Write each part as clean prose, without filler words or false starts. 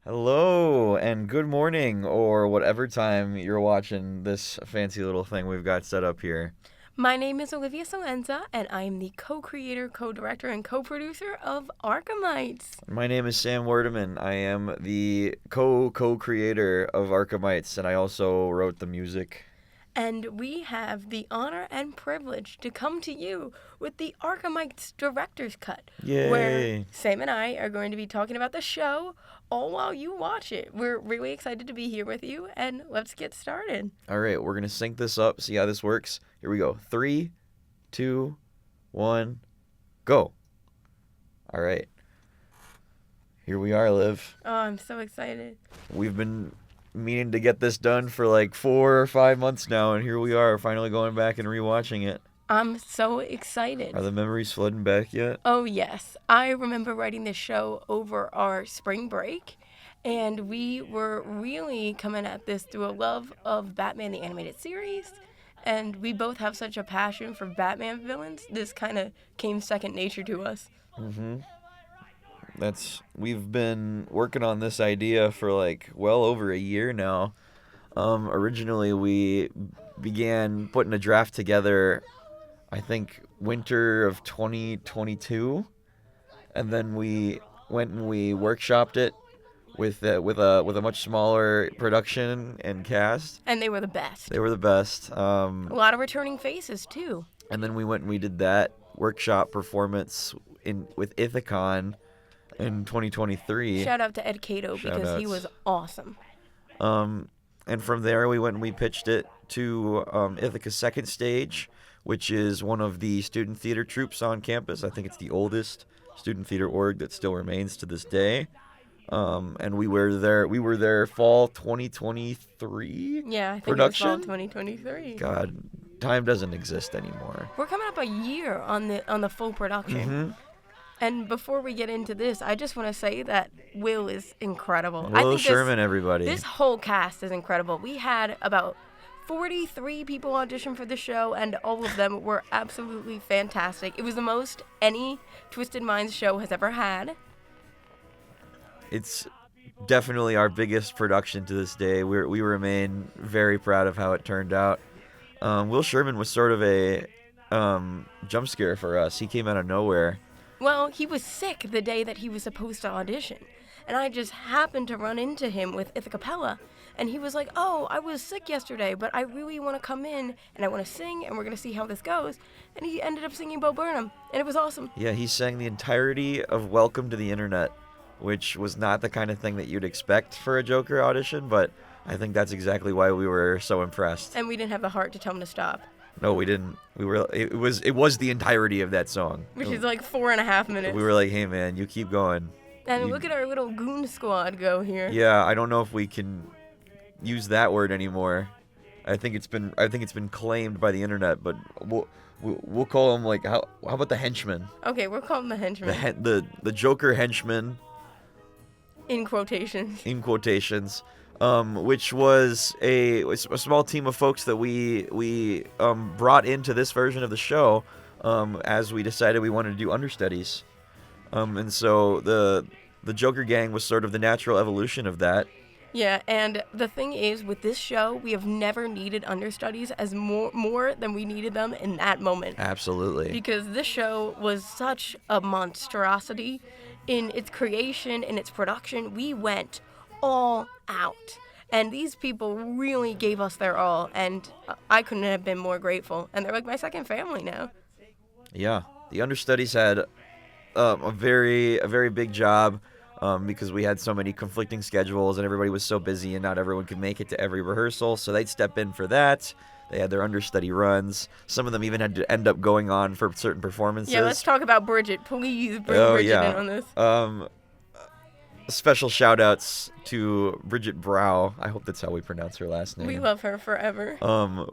Hello and good morning, or whatever time you're watching this fancy little thing we've got set up here. My name is Olivia Celenza, and I am the co-creator, co-director, and co-producer of Arkhamites. My name is Sam Wurdemann. I am the co-creator of Arkhamites, and I also wrote the music. And we have the honor and privilege to come to you with the Arkhamites Director's Cut, Yay! where Sam and I are going to be talking about the show all while you watch it. We're really excited to be here with you, and let's get started. All right, we're gonna sync this up. See how this works. Here we go. 3, 2, 1, go. All right. Here we are, Liv. Oh, I'm so excited. We've been meaning to get this done for like 4 or 5 months now, and here we are, finally going back and rewatching it. I'm so excited. Are the memories flooding back yet? Oh, yes. I remember writing this show over our spring break, and we were really coming at this through a love of Batman the Animated Series, and we both have such a passion for Batman villains. This kind of came second nature to us. Mm-hmm. We've been working on this idea for like well over a year now. Originally, we began putting a draft together, I think, winter of 2022, and then we went and we workshopped it with a much smaller production and cast. And they were the best. They were the best. A lot of returning faces, too. And then we went and we did that workshop performance with Ithacon in 2023. Shout out to Ed Cato because he was awesome. And from there we went and we pitched it to Ithaca's second stage, which is one of the student theater troupes on campus. I think it's the oldest student theater org that still remains to this day. And we were there fall 2023. Yeah, I think production? it was fall 2023. God, time doesn't exist anymore. We're coming up a year on the full production. Mm-hmm. And before we get into this, I just want to say that Will is incredible. Will Sherman, everybody. This whole cast is incredible. We had about 43 people audition for the show, and all of them were absolutely fantastic. It was the most any Twisted Minds show has ever had. It's definitely our biggest production to this day. We remain very proud of how it turned out. Will Sherman was sort of a jump scare for us. He came out of nowhere. Well, he was sick the day that he was supposed to audition, and I just happened to run into him with Ithaca, and he was like, "Oh, I was sick yesterday, but I really want to come in, and I want to sing, and we're going to see how this goes." And he ended up singing Bo Burnham, and it was awesome. Yeah, he sang the entirety of Welcome to the Internet, which was not the kind of thing that you'd expect for a Joker audition, but I think that's exactly why we were so impressed. And we didn't have the heart to tell him to stop. No, we didn't. It was the entirety of that song. Which is like 4.5 minutes. We were like, hey man, you keep going. And look at our little goon squad go here. Yeah, I don't know if we can use that word anymore. I think it's been claimed by the internet, but we'll call them like how about the henchmen? Okay, we'll call them the henchmen. The Joker henchmen. In quotations. In quotations. Which was a small team of folks that we brought into this version of the show as we decided we wanted to do understudies. And so the Joker gang was sort of the natural evolution of that. Yeah, and the thing is, with this show, we have never needed understudies as more than we needed them in that moment. Absolutely. Because this show was such a monstrosity in its creation, in its production. We went all out. And these people really gave us their all, and I couldn't have been more grateful. And they're like my second family now. Yeah, the understudies had a very big job because we had so many conflicting schedules and everybody was so busy and not everyone could make it to every rehearsal, so they'd step in for that. They had their understudy runs. Some of them even had to end up going on for certain performances. Yeah, let's talk about Bridget. Please bring Bridget in on this. Special shout-outs to Bridget Brow. I hope that's how we pronounce her last name. We love her forever.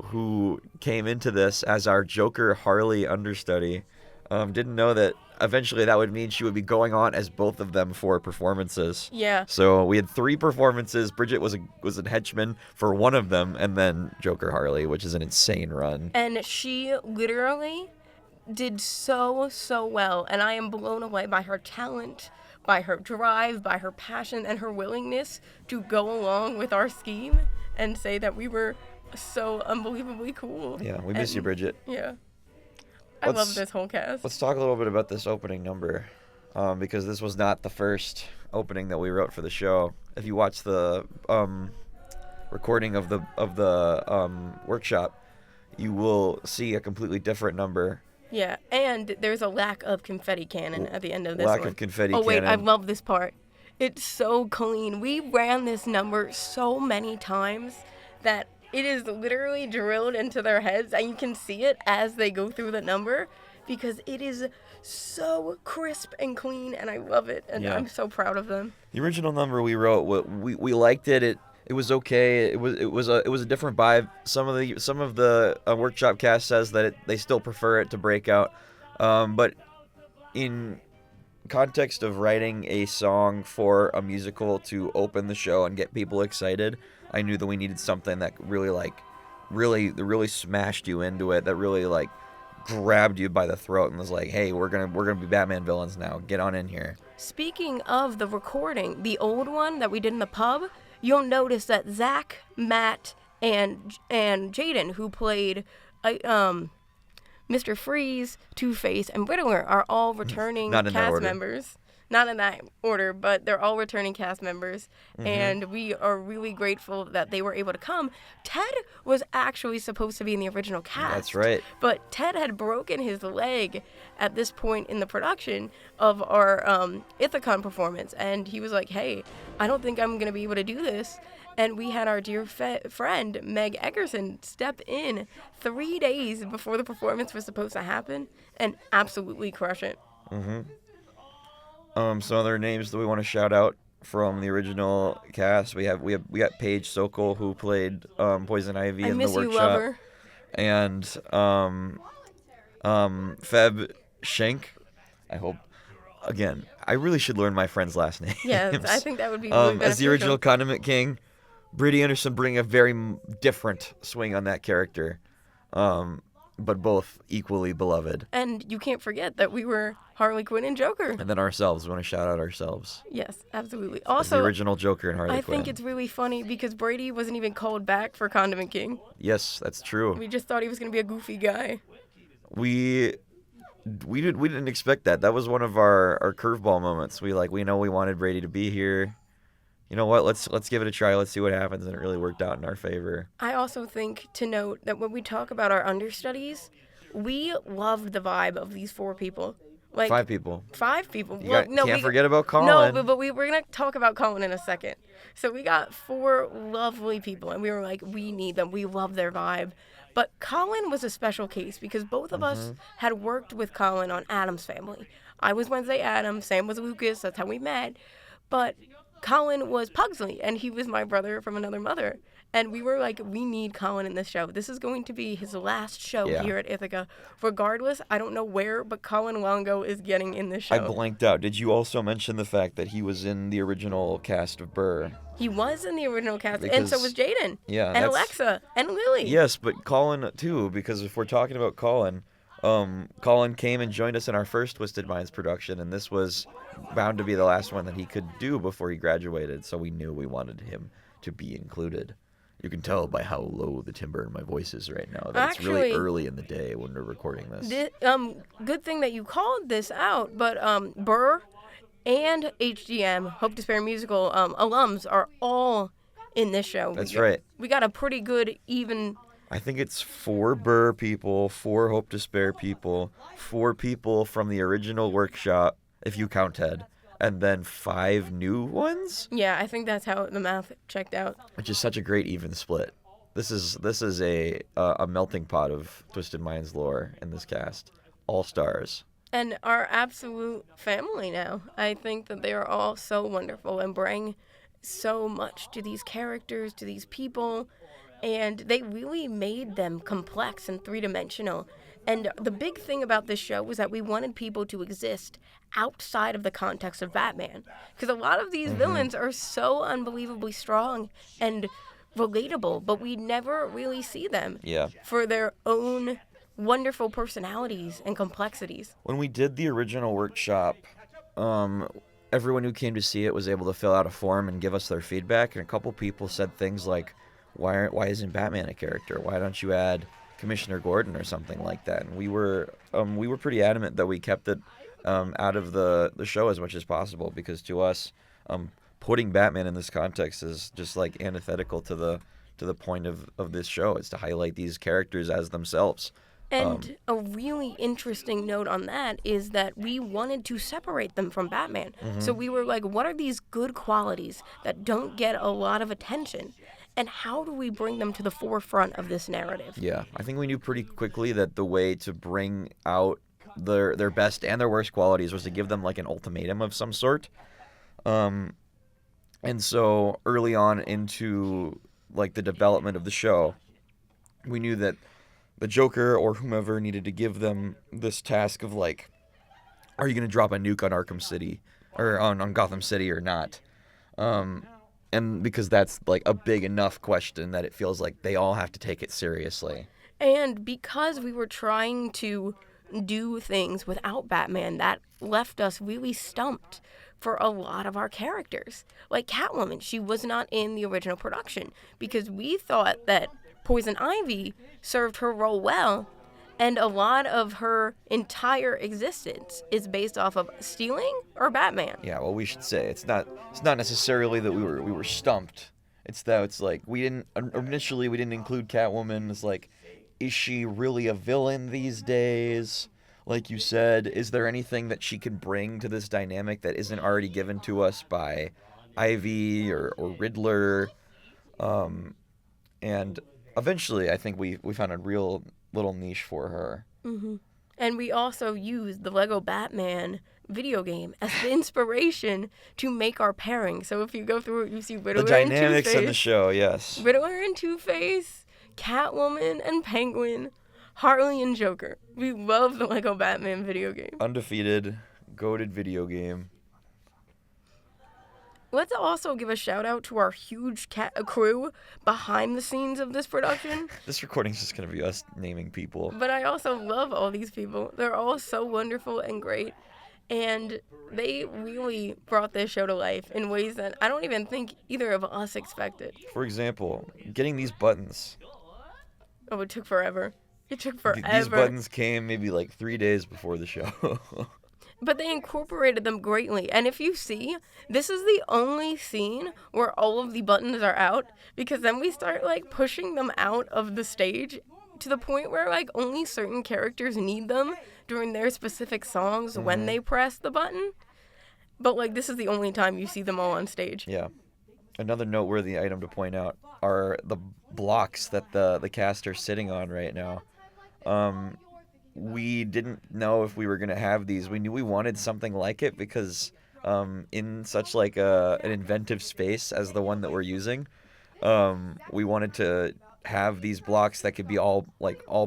Who came into this as our Joker Harley understudy. Didn't know that eventually that would mean she would be going on as both of them for performances. Yeah. So we had 3 performances. Bridget was a henchman for one of them, and then Joker Harley, which is an insane run. And she literally did so well, and I am blown away by her talent, by her drive, by her passion, and her willingness to go along with our scheme and say that we were so unbelievably cool. Yeah, we miss you, Bridget. Yeah. I love this whole cast. Let's talk a little bit about this opening number, because this was not the first opening that we wrote for the show. If you watch the recording of the workshop, you will see a completely different number. Yeah, and there's a lack of confetti cannon at the end of this Lack one. of confetti Oh, wait, cannon. I love this part. It's so clean. We ran this number so many times that it is literally drilled into their heads, and you can see it as they go through the number because it is so crisp and clean, and I love it, and I'm so proud of them. The original number we wrote, we liked it. It was okay. It was a different vibe. Some of the workshop cast says that they still prefer it to Breakout, but in context of writing a song for a musical to open the show and get people excited, I knew that we needed something that really smashed you into it, that really like grabbed you by the throat and was like, hey, we're gonna be Batman villains now. Get on in here. Speaking of the recording, the old one that we did in the pub, you'll notice that Zach, Matt, and Jaden, who played Mr. Freeze, Two-Face, and Riddler, are all returning cast members. Not in that order, but they're all returning cast members, and we are really grateful that they were able to come. Ted was actually supposed to be in the original cast. That's right. But Ted had broken his leg at this point in the production of our Ithacon performance, and he was like, hey, I don't think I'm going to be able to do this. And we had our dear friend, Meg Eckerson, step in 3 days before the performance was supposed to happen and absolutely crush it. Some other names that we want to shout out from the original cast. We got Paige Sokol, who played Poison Ivy in the workshop. I miss you, lover. And Feb Schenk. I hope. Again, I really should learn my friend's last names. Yeah, I think that would be really beneficial. As the original Condiment King, Brittany Anderson bringing a very different swing on that character, but both equally beloved. And you can't forget that we were Harley Quinn and Joker. And then ourselves. We want to shout out ourselves. Yes, absolutely. Also, the original Joker and Harley Quinn. I think it's really funny because Brady wasn't even called back for Condiment King. Yes, that's true. We just thought he was going to be a goofy guy. We didn't expect that. That was one of our curveball moments. We know we wanted Brady to be here. You know what? Let's give it a try. Let's see what happens, and it really worked out in our favor. I also think to note that when we talk about our understudies, we loved the vibe of these 4 people. Like 5 people. 5 people. Can't forget about Colin. No, but we're going to talk about Colin in a second. So we got 4 lovely people, and we were like, we need them. We love their vibe. But Colin was a special case because both of us had worked with Colin on Addams Family. I was Wednesday Addams, Sam was Lucas, that's how we met. But Colin was Pugsley, and he was my brother from another mother. And we were like, we need Colin in this show. This is going to be his last show here at Ithaca. Regardless, I don't know where, but Colin Longo is getting in this show. I blanked out. Did you also mention the fact that he was in the original cast of Burr? He was in the original cast, and so was Jaden. Yeah. And Alexa, and Lily. Yes, but Colin, too, because if we're talking about Colin, Colin came and joined us in our first Twisted Minds production, and this was bound to be the last one that he could do before he graduated, so we knew we wanted him to be included. You can tell by how low the timbre in my voice is right now that it's really early in the day when we're recording this. Good thing that you called this out, but Burr and HGM, Hope to Spare Musical alums are all in this show. That's right. We got a pretty good even... I think it's 4 Burr people, 4 Hope to Spare people, 4 people from the original workshop, if you count Ted, and then 5 new ones? Yeah, I think that's how the math checked out. Which is such a great even split. This is a melting pot of Twisted Minds lore in this cast. All stars. And our absolute family now. I think that they are all so wonderful and bring so much to these characters, to these people, and they really made them complex and three-dimensional. And the big thing about this show was that we wanted people to exist outside of the context of Batman. Because a lot of these villains are so unbelievably strong and relatable, but we never really see them for their own wonderful personalities and complexities. When we did the original workshop, everyone who came to see it was able to fill out a form and give us their feedback. And a couple people said things like, "Why isn't Batman a character? Why don't you add Commissioner Gordon or something like that?" And we were pretty adamant that we kept it out of the show as much as possible, because to us, putting Batman in this context is just like antithetical to the point of this show. Is to highlight these characters as themselves. And a really interesting note on that is that we wanted to separate them from Batman. So we were like, what are these good qualities that don't get a lot of attention? And how do we bring them to the forefront of this narrative? Yeah, I think we knew pretty quickly that the way to bring out their best and their worst qualities was to give them like an ultimatum of some sort. And so early on into like the development of the show, we knew that the Joker or whomever needed to give them this task of like, are you going to drop a nuke on Arkham City or on Gotham City or not? And because that's like a big enough question that it feels like they all have to take it seriously. And because we were trying to do things without Batman, that left us really stumped for a lot of our characters. Like Catwoman, she was not in the original production because we thought that Poison Ivy served her role well, and a lot of her entire existence is based off of stealing or Batman. Yeah, well, we should say it's not necessarily that we were stumped. It's that it's like we didn't include Catwoman. It's like, is she really a villain these days? Like you said, is there anything that she can bring to this dynamic that isn't already given to us by Ivy or Riddler? And eventually, I think we found a real little niche for her. Mm-hmm. And we also used the Lego Batman video game as the inspiration to make our pairing. So if you go through it, you see Riddler The and Two-Face. dynamics in the show, yes. Riddler and Two-Face, Catwoman and Penguin, Harley and Joker. We love the Lego Batman video game. Undefeated, goated video game. Let's also give a shout out to our huge crew behind the scenes of this production. This recording's just going to be us naming people. But I also love all these people. They're all so wonderful and great. And they really brought this show to life in ways that I don't even think either of us expected. For example, getting these buttons. Oh, it took forever. It took forever. These buttons came maybe like 3 days before the show. But they incorporated them greatly. And if you see, this is the only scene where all of the buttons are out, because then we start like pushing them out of the stage to the point where like only certain characters need them during their specific songs when they press the button. But like this is the only time you see them all on stage. Yeah. Another noteworthy item to point out are the blocks that the cast are sitting on right now. We didn't know if we were going to have these. We knew we wanted something like it because in such like an inventive space as the one that we're using, we wanted to have these blocks that could be all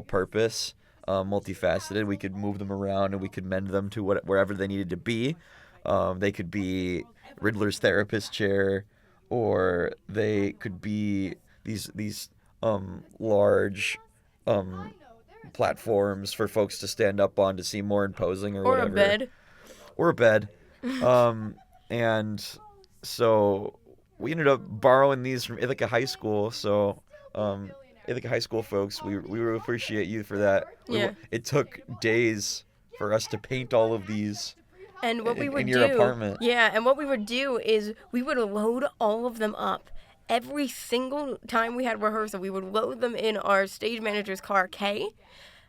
purpose, multifaceted. We could move them around and we could mend them to wherever they needed to be. They could be Riddler's therapist chair, or they could be these large platforms for folks to stand up on to seem more imposing or whatever. Or a bed. And so we ended up borrowing these from Ithaca High School. So Ithaca High School folks, we really appreciate you for that. Yeah. It took days for us to paint all of these. And what we would in your apartment. Yeah, and what we would do is we would load all of them up. Every single time we had rehearsal, we would load them in our stage manager's car, Kay.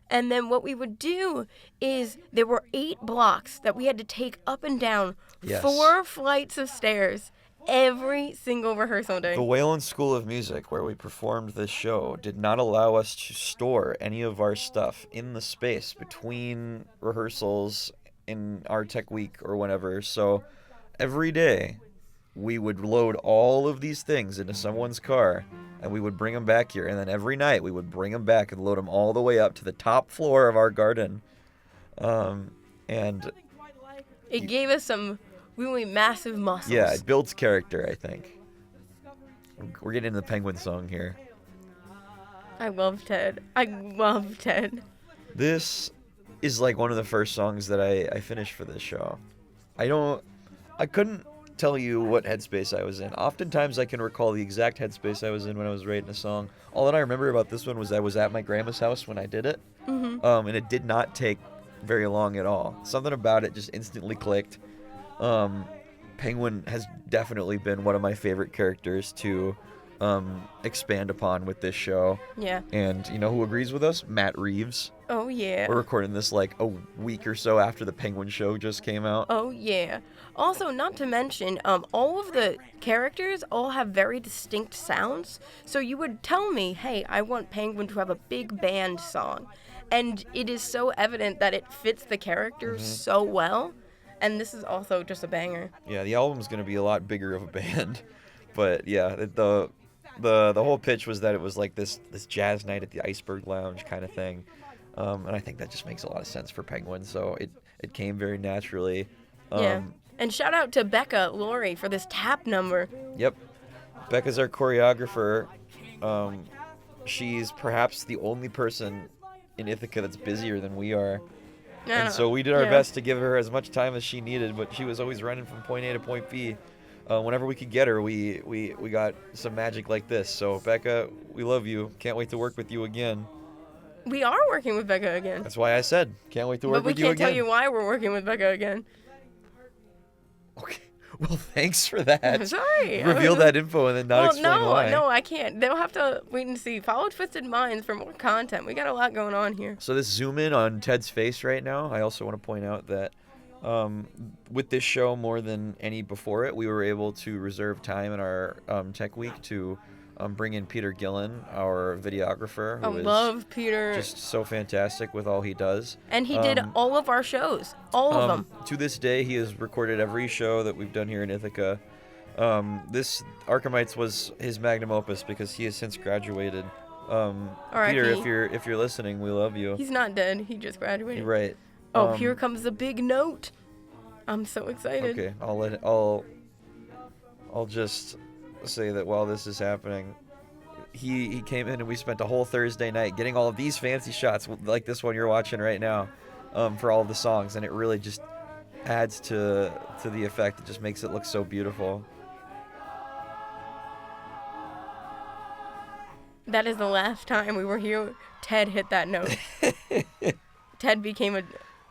And then what we would do is there were 8 blocks that we had to take up and down 4 flights of stairs every single rehearsal day. The Wayland School of Music, where we performed this show, did not allow us to store any of our stuff in the space between rehearsals in our tech week or whatever. So every day we would load all of these things into someone's car and we would bring them back here. And then every night we would bring them back and load them all the way up to the top floor of our garden. And it gave us some really massive muscles. Yeah, it builds character, I think. We're getting into the Penguin song here. I love Ted. This is like one of the first songs that I finished for this show. I don't I couldn't tell you what headspace I was in. Oftentimes I can recall the exact headspace I was in when I was writing a song. All that I remember about this one was I was at my grandma's house when I did it. And it did not take very long at all. Something about it just instantly clicked. Penguin has definitely been one of my favorite characters to expand upon with this show. Yeah. And you know who agrees with us? Matt Reeves. Oh, yeah. We're recording this like a week or so after the Penguin show just came out. Oh, yeah. Also, not to mention, all of the characters all have very distinct sounds. So you would tell me, hey, I want Penguin to have a big band song. And it is so evident that it fits the characters so well. And this is also just a banger. Yeah, the album's going to be a lot bigger of a band. But yeah, the whole pitch was that it was like this jazz night at the Iceberg Lounge kind of thing. And I think that just makes a lot of sense for Penguin. So it came very naturally. Yeah. And shout out to Becca Laurie for this tap number. Yep. Becca's our choreographer. She's perhaps the only person in Ithaca that's busier than we are. And so we did our best to give her as much time as she needed, but she was always running from point A to point B. Whenever we could get her, we got some magic like this. So, Becca, we love you. Can't wait to work with you again. We are working with Becca again. That's why I said, can't wait to work with you again. But we can't tell you why we're working with Becca again. Okay. Well, thanks for that. Sorry. Reveal that info and then not explain why. No, I can't. They'll have to wait and see. Follow Twisted Minds for more content. We got a lot going on here. So this zoom in on Ted's face right now, I also want to point out that with this show more than any before it, we were able to reserve time in our tech week to bring in Peter Gillen, our videographer, who I love Peter. Just so fantastic with all he does. And he did all of our shows, all of them. To this day, he has recorded every show that we've done here in Ithaca. This Arkhamites was his magnum opus because he has since graduated. Peter, if you're listening, we love you. He's not dead. He just graduated. Right. Oh, here comes the big note. I'm so excited. Okay, I'll just say that while this is happening, he came in and we spent a whole Thursday night getting all of these fancy shots like this one you're watching right now for all of the songs, and it really just adds to the effect. It just makes it look so beautiful. That is the last time we were here. Ted hit that note. Ted became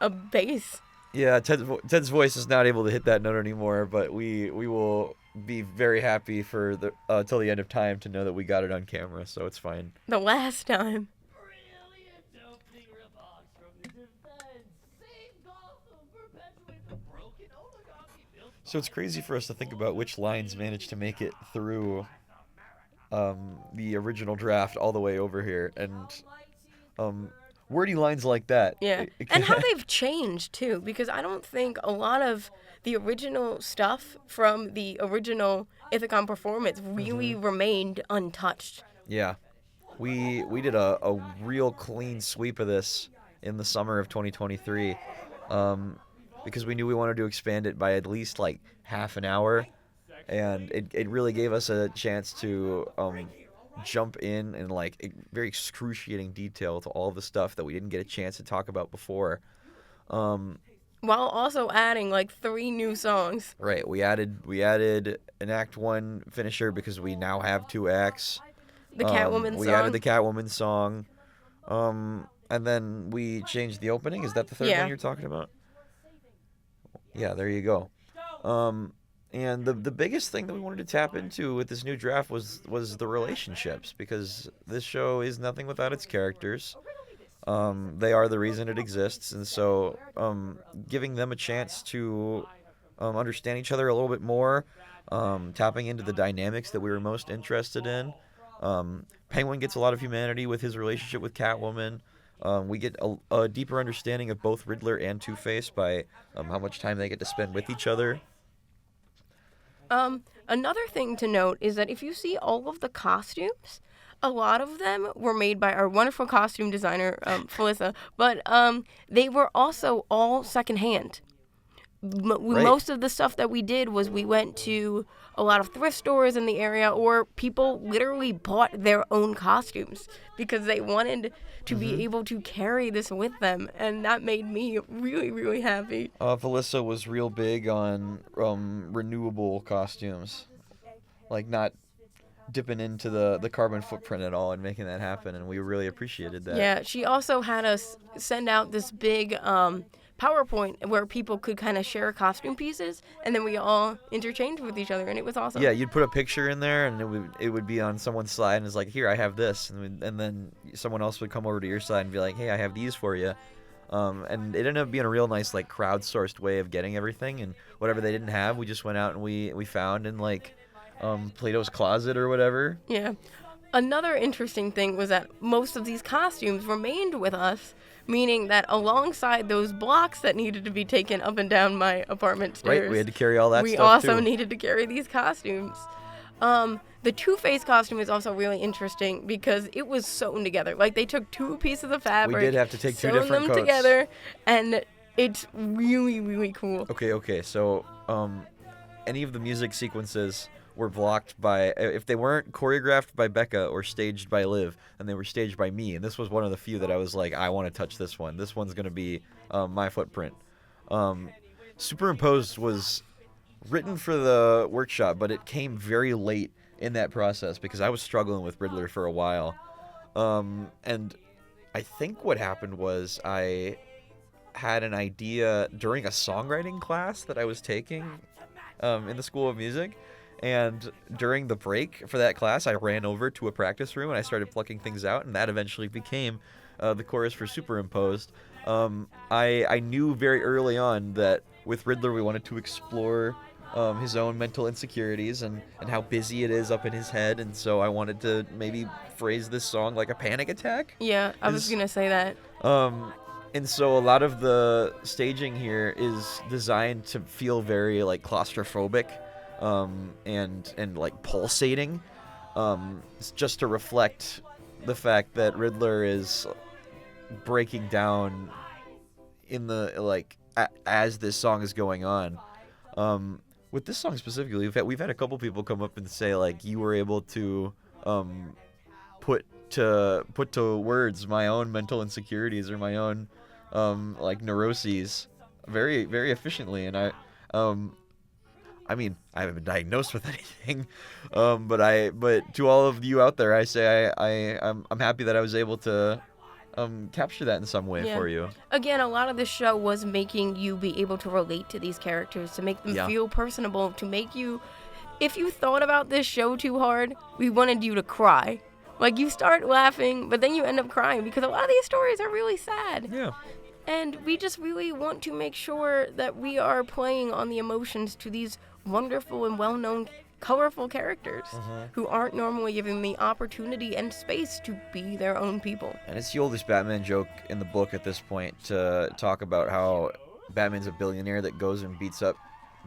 a bass. Yeah, Ted's voice is not able to hit that note anymore, but we will be very happy for till the end of time to know that we got it on camera, so it's fine. The last time. So it's crazy for us to think about which lines managed to make it through the original draft all the way over here, and wordy lines like that. Yeah, and how they've changed, too, because I don't think a lot of the original stuff from the original Ithacon performance really remained untouched. Yeah. We did a real clean sweep of this in the summer of 2023 because we knew we wanted to expand it by at least, like, half an hour, and it really gave us a chance to jump in like very excruciating detail to all the stuff that we didn't get a chance to talk about before, while also adding like 3 new songs. Right, we added an act 1 finisher because we now have 2 acts. The Catwoman song. We added the Catwoman song, and then we changed the opening. Is that the third one you're talking about? Yeah, there you go. And the biggest thing that we wanted to tap into with this new draft was the relationships, because this show is nothing without its characters. They are the reason it exists, and so giving them a chance to understand each other a little bit more, tapping into the dynamics that we were most interested in. Penguin gets a lot of humanity with his relationship with Catwoman. We get a deeper understanding of both Riddler and Two-Face by how much time they get to spend with each other. Another thing to note is that if you see all of the costumes, a lot of them were made by our wonderful costume designer, Felissa, but they were also all secondhand. Right. Most of the stuff that we did was we went to a lot of thrift stores in the area, or people literally bought their own costumes because they wanted to be able to carry this with them, and that made me really, really happy. Felissa was real big on renewable costumes, like not dipping into the carbon footprint at all and making that happen, and we really appreciated that. Yeah, she also had us send out this big PowerPoint where people could kind of share costume pieces, and then we all interchanged with each other, and it was awesome. Yeah, you'd put a picture in there, and it would be on someone's slide, and it's like, here, I have this, and then someone else would come over to your side and be like, hey, I have these for you. And it ended up being a real nice, like, crowdsourced way of getting everything, and whatever they didn't have, we just went out and we found in, like, Plato's closet or whatever. Yeah. Another interesting thing was that most of these costumes remained with us, meaning that alongside those blocks that needed to be taken up and down my apartment stairs, Right, we had to carry all that we stuff, also too. needed to carry these costumes. The Two-Face costume is also really interesting because it was sewn together. Like, they took two pieces of fabric, We did have to take two sewn different them coats. together, and it's really, really cool. Okay, so any of the music sequences were blocked by, if they weren't choreographed by Becca or staged by Liv, and they were staged by me, and this was one of the few that I was like, I want to touch this one. This one's going to be my footprint. Superimposed was written for the workshop, but it came very late in that process because I was struggling with Riddler for a while. And I think what happened was I had an idea during a songwriting class that I was taking in the School of Music. And during the break for that class, I ran over to a practice room and I started plucking things out, and that eventually became the chorus for Superimposed. I knew very early on that with Riddler we wanted to explore his own mental insecurities and how busy it is up in his head, and so I wanted to maybe phrase this song like a panic attack. Yeah, I was going to say that. And so a lot of the staging here is designed to feel very like claustrophobic. And like pulsating, just to reflect the fact that Riddler is breaking down in the like as this song is going on. With this song specifically, we've had a couple people come up and say like you were able to put to words my own mental insecurities or my own like neuroses very, very efficiently, and I mean, I haven't been diagnosed with anything, but to all of you out there, I say I'm happy that I was able to capture that in some way for you. Again, a lot of this show was making you be able to relate to these characters, to make them feel personable, to make you, if you thought about this show too hard, we wanted you to cry. Like, you start laughing, but then you end up crying because a lot of these stories are really sad. Yeah. And we just really want to make sure that we are playing on the emotions to these wonderful and well-known, colorful characters who aren't normally given the opportunity and space to be their own people. And it's the oldest Batman joke in the book at this point to talk about how Batman's a billionaire that goes and beats up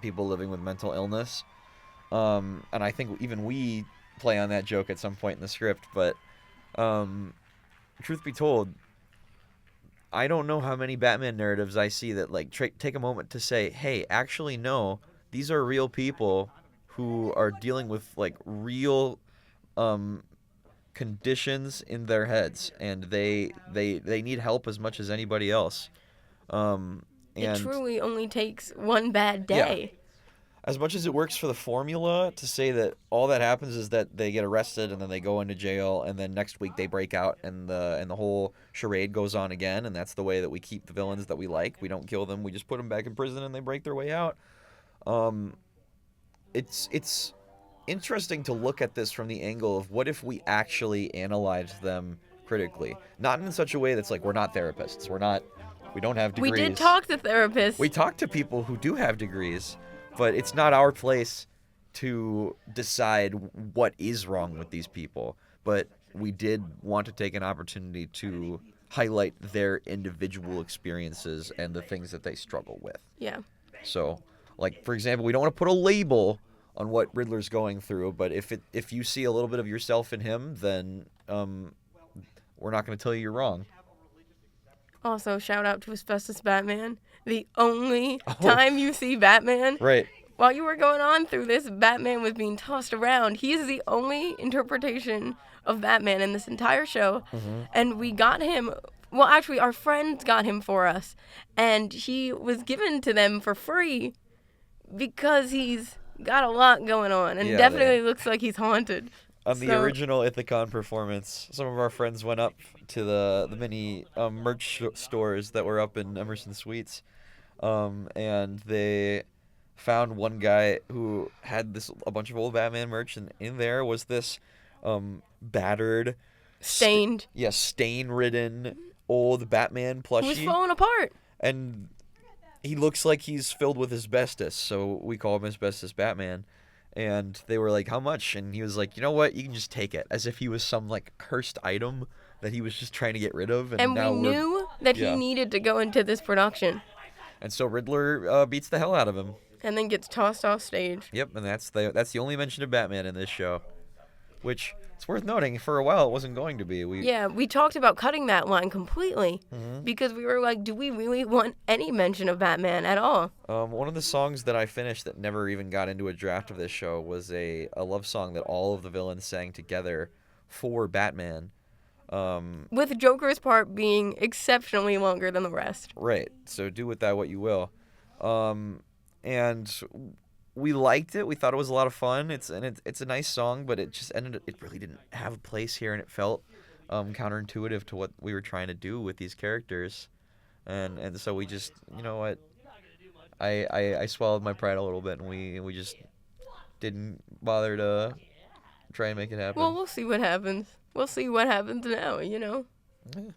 people living with mental illness. And I think even we play on that joke at some point in the script, but truth be told, I don't know how many Batman narratives I see that like take a moment to say, hey, actually no, these are real people who are dealing with like real conditions in their heads, and they need help as much as anybody else. It truly only takes one bad day. Yeah. As much as it works for the formula to say that all that happens is that they get arrested and then they go into jail and then next week they break out and the whole charade goes on again, and that's the way that we keep the villains that we like. We don't kill them, we just put them back in prison and they break their way out. It's interesting to look at this from the angle of what if we actually analyzed them critically, not in such a way that's like we're not therapists, we don't have degrees. We did talk to therapists. We talk to people who do have degrees, but it's not our place to decide what is wrong with these people. But we did want to take an opportunity to highlight their individual experiences and the things that they struggle with. Yeah. So, like, for example, we don't want to put a label on what Riddler's going through, but if you see a little bit of yourself in him, then we're not going to tell you you're wrong. Also, shout out to Asbestos Batman. The only time you see Batman, Right. while you were going on through this, Batman was being tossed around. He is the only interpretation of Batman in this entire show. And we got him, well, actually, our friends got him for us. And he was given to them for free because he's got a lot going on and definitely looks like he's haunted. On the original Ithacon performance, some of our friends went up to the mini merch stores that were up in Emerson Suites, and they found one guy who had a bunch of old Batman merch, and in there was this battered, stained, stain-ridden old Batman plushie. Who's falling apart. And he looks like he's filled with asbestos, so we call him Asbestos Batman. And they were like, how much? And he was like, you know what? You can just take it. As if he was some, like, cursed item that he was just trying to get rid of. And now we knew that he needed to go into this production. And so Riddler beats the hell out of him. And then gets tossed off stage. Yep, and that's the only mention of Batman in this show. Which, it's worth noting, for a while it wasn't going to be. We talked about cutting that line completely. Because we were like, do we really want any mention of Batman at all? One of the songs that I finished that never even got into a draft of this show was a love song that all of the villains sang together for Batman. With Joker's part being exceptionally longer than the rest. Right, so do with that what you will. And we liked it. We thought it was a lot of fun. It's a nice song, but it really didn't have a place here, and it felt counterintuitive to what we were trying to do with these characters. And so we just, you know what, I swallowed my pride a little bit, and we just didn't bother to try and make it happen. Well, we'll see what happens. We'll see what happens now, you know. Yeah.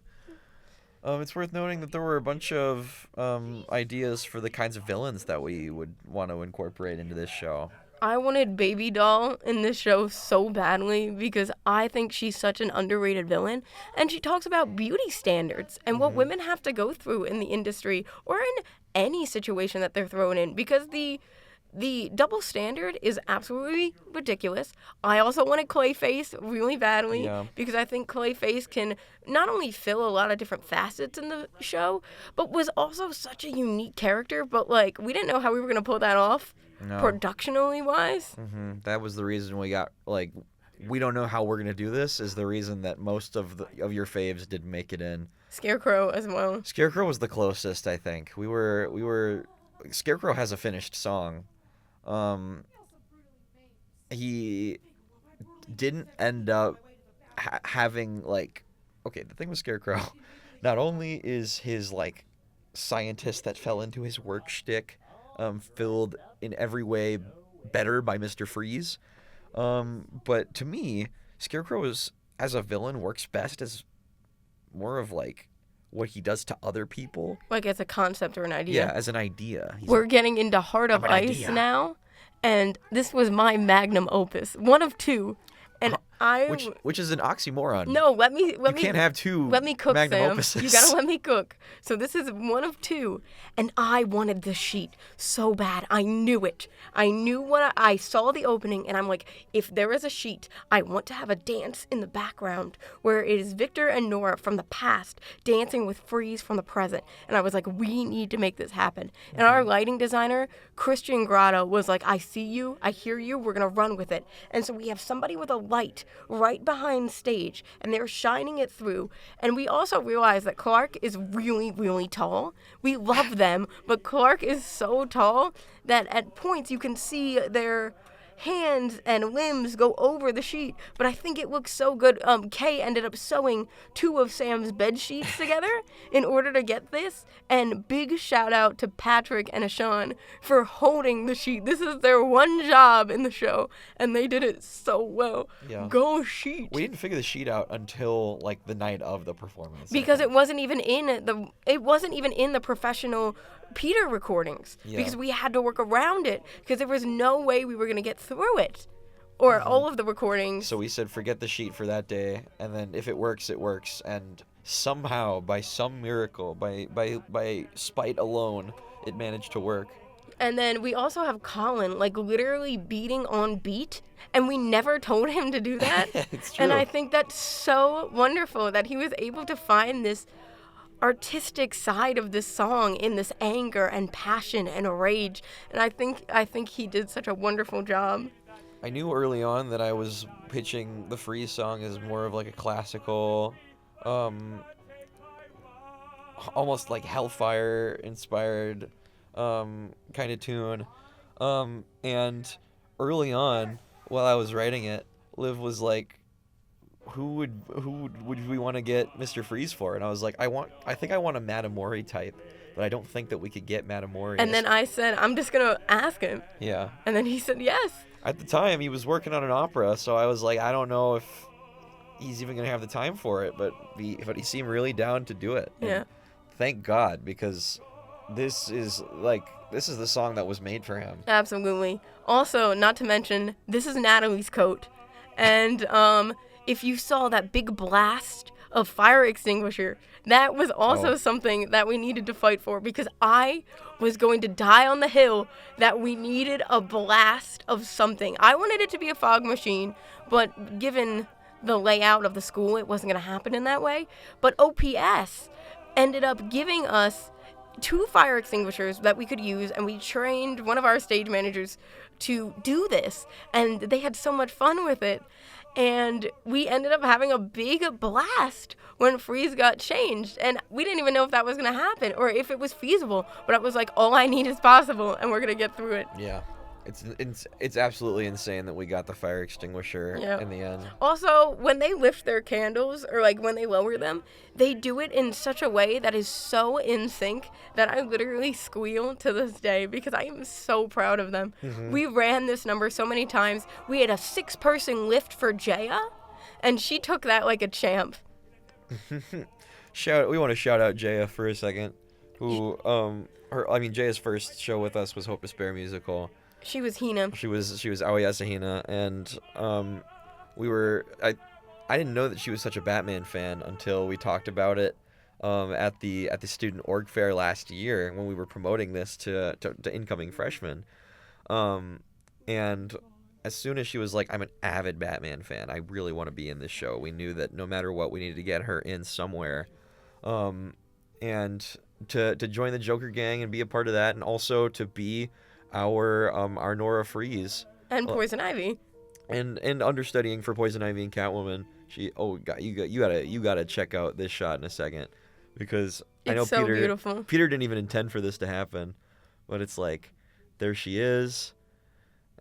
It's worth noting that there were a bunch of ideas for the kinds of villains that we would want to incorporate into this show. I wanted Baby Doll in this show so badly because I think she's such an underrated villain. And she talks about beauty standards and what women have to go through in the industry or in any situation that they're thrown in, because the double standard is absolutely ridiculous. I also wanted Clayface really badly because I think Clayface can not only fill a lot of different facets in the show, but was also such a unique character. But, like, we didn't know how we were going to pull that off productionally wise. That was the reason we got, like, we don't know how we're going to do this is the reason that most of your faves didn't make it in. Scarecrow as well. Scarecrow was the closest, I think. We were Scarecrow has a finished song. He didn't end up having, like, okay, the thing with Scarecrow, not only is his, like, scientist that fell into his work shtick filled in every way better by Mr. Freeze, but to me, Scarecrow as a villain works best as more of, like, what he does to other people. Like as a concept or an idea. Yeah, as an idea. We're getting into Heart of Ice now, and this was my magnum opus. One of two. And which is an oxymoron. No, let me you can't have two. Let me cook, magnum Sam. opuses. You gotta let me cook. So this is one of two, and I wanted the sheet so bad. I knew it. I knew what I saw the opening, and I'm like, if there is a sheet, I want to have a dance in the background where it is Victor and Nora from the past dancing with Freeze from the present. And I was like, we need to make this happen. And our lighting designer, Christian Grotto, was like, I see you, I hear you, we're gonna run with it. And so we have somebody with a light right behind stage, and they're shining it through. And we also realize that Clark is really, really tall. We love them, but Clark is so tall that at points you can see their hands and limbs go over the sheet, but I think it looks so good. Kay ended up sewing two of Sam's bed sheets together in order to get this, and big shout out to Patrick and Ashawn for holding the sheet. This is their one job in the show, and they did it so well. Yeah. Go sheet. We didn't figure the sheet out until like the night of the performance. Because it wasn't even in the professional Peter recordings, because we had to work around it because there was no way we were going to get through it or all of the recordings. So we said forget the sheet for that day, and then if it works, it works. And somehow, by some miracle, by spite alone, it managed to work. And then we also have Colin, like, literally beating on beat, and we never told him to do that. It's true. And I think that's so wonderful that he was able to find this artistic side of this song in this anger and passion and rage. And I think he did such a wonderful job. I knew early on that I was pitching the Freeze song as more of like a classical, almost like Hellfire inspired kind of tune. And early on, while I was writing it, Liv was like, who would we want to get Mr. Freeze for? And I was like, I think I want a Matamori type, but I don't think that we could get Matamori. And then I said, I'm just going to ask him. Yeah. And then he said yes. At the time, he was working on an opera, so I was like, I don't know if he's even going to have the time for it, but he seemed really down to do it. And yeah. Thank God, because this is the song that was made for him. Absolutely. Also, not to mention, this is Natalie's coat. And if you saw that big blast of fire extinguisher, that was also something that we needed to fight for, because I was going to die on the hill that we needed a blast of something. I wanted it to be a fog machine, but given the layout of the school, it wasn't going to happen in that way. But OPS ended up giving us 2 fire extinguishers that we could use, and we trained one of our stage managers to do this, and they had so much fun with it. And we ended up having a big blast when Freeze got changed. And we didn't even know if that was going to happen or if it was feasible. But I was like, all I need is possible, and we're going to get through it. Yeah. It's absolutely insane that we got the fire extinguisher in the end. Also, when they lift their candles, or like when they lower them, they do it in such a way that is so in sync that I literally squeal to this day, because I am so proud of them. Mm-hmm. We ran this number so many times. We had a 6-person lift for Jaya, and she took that like a champ. We want to shout out Jaya for a second, who Jaya's first show with us was Hope to Spare musical. She was Hina. She was Aoyase Hina, and I didn't know that she was such a Batman fan until we talked about it at the student org fair last year when we were promoting this to incoming freshmen. And as soon as she was like, I'm an avid Batman fan, I really want to be in this show, we knew that no matter what, we needed to get her in somewhere. And to join the Joker gang and be a part of that, and also to be our Nora Freeze and Poison Ivy, and understudying for Poison Ivy and Catwoman. You gotta check out this shot in a second, because I know so beautiful. Peter didn't even intend for this to happen, but it's like, there she is,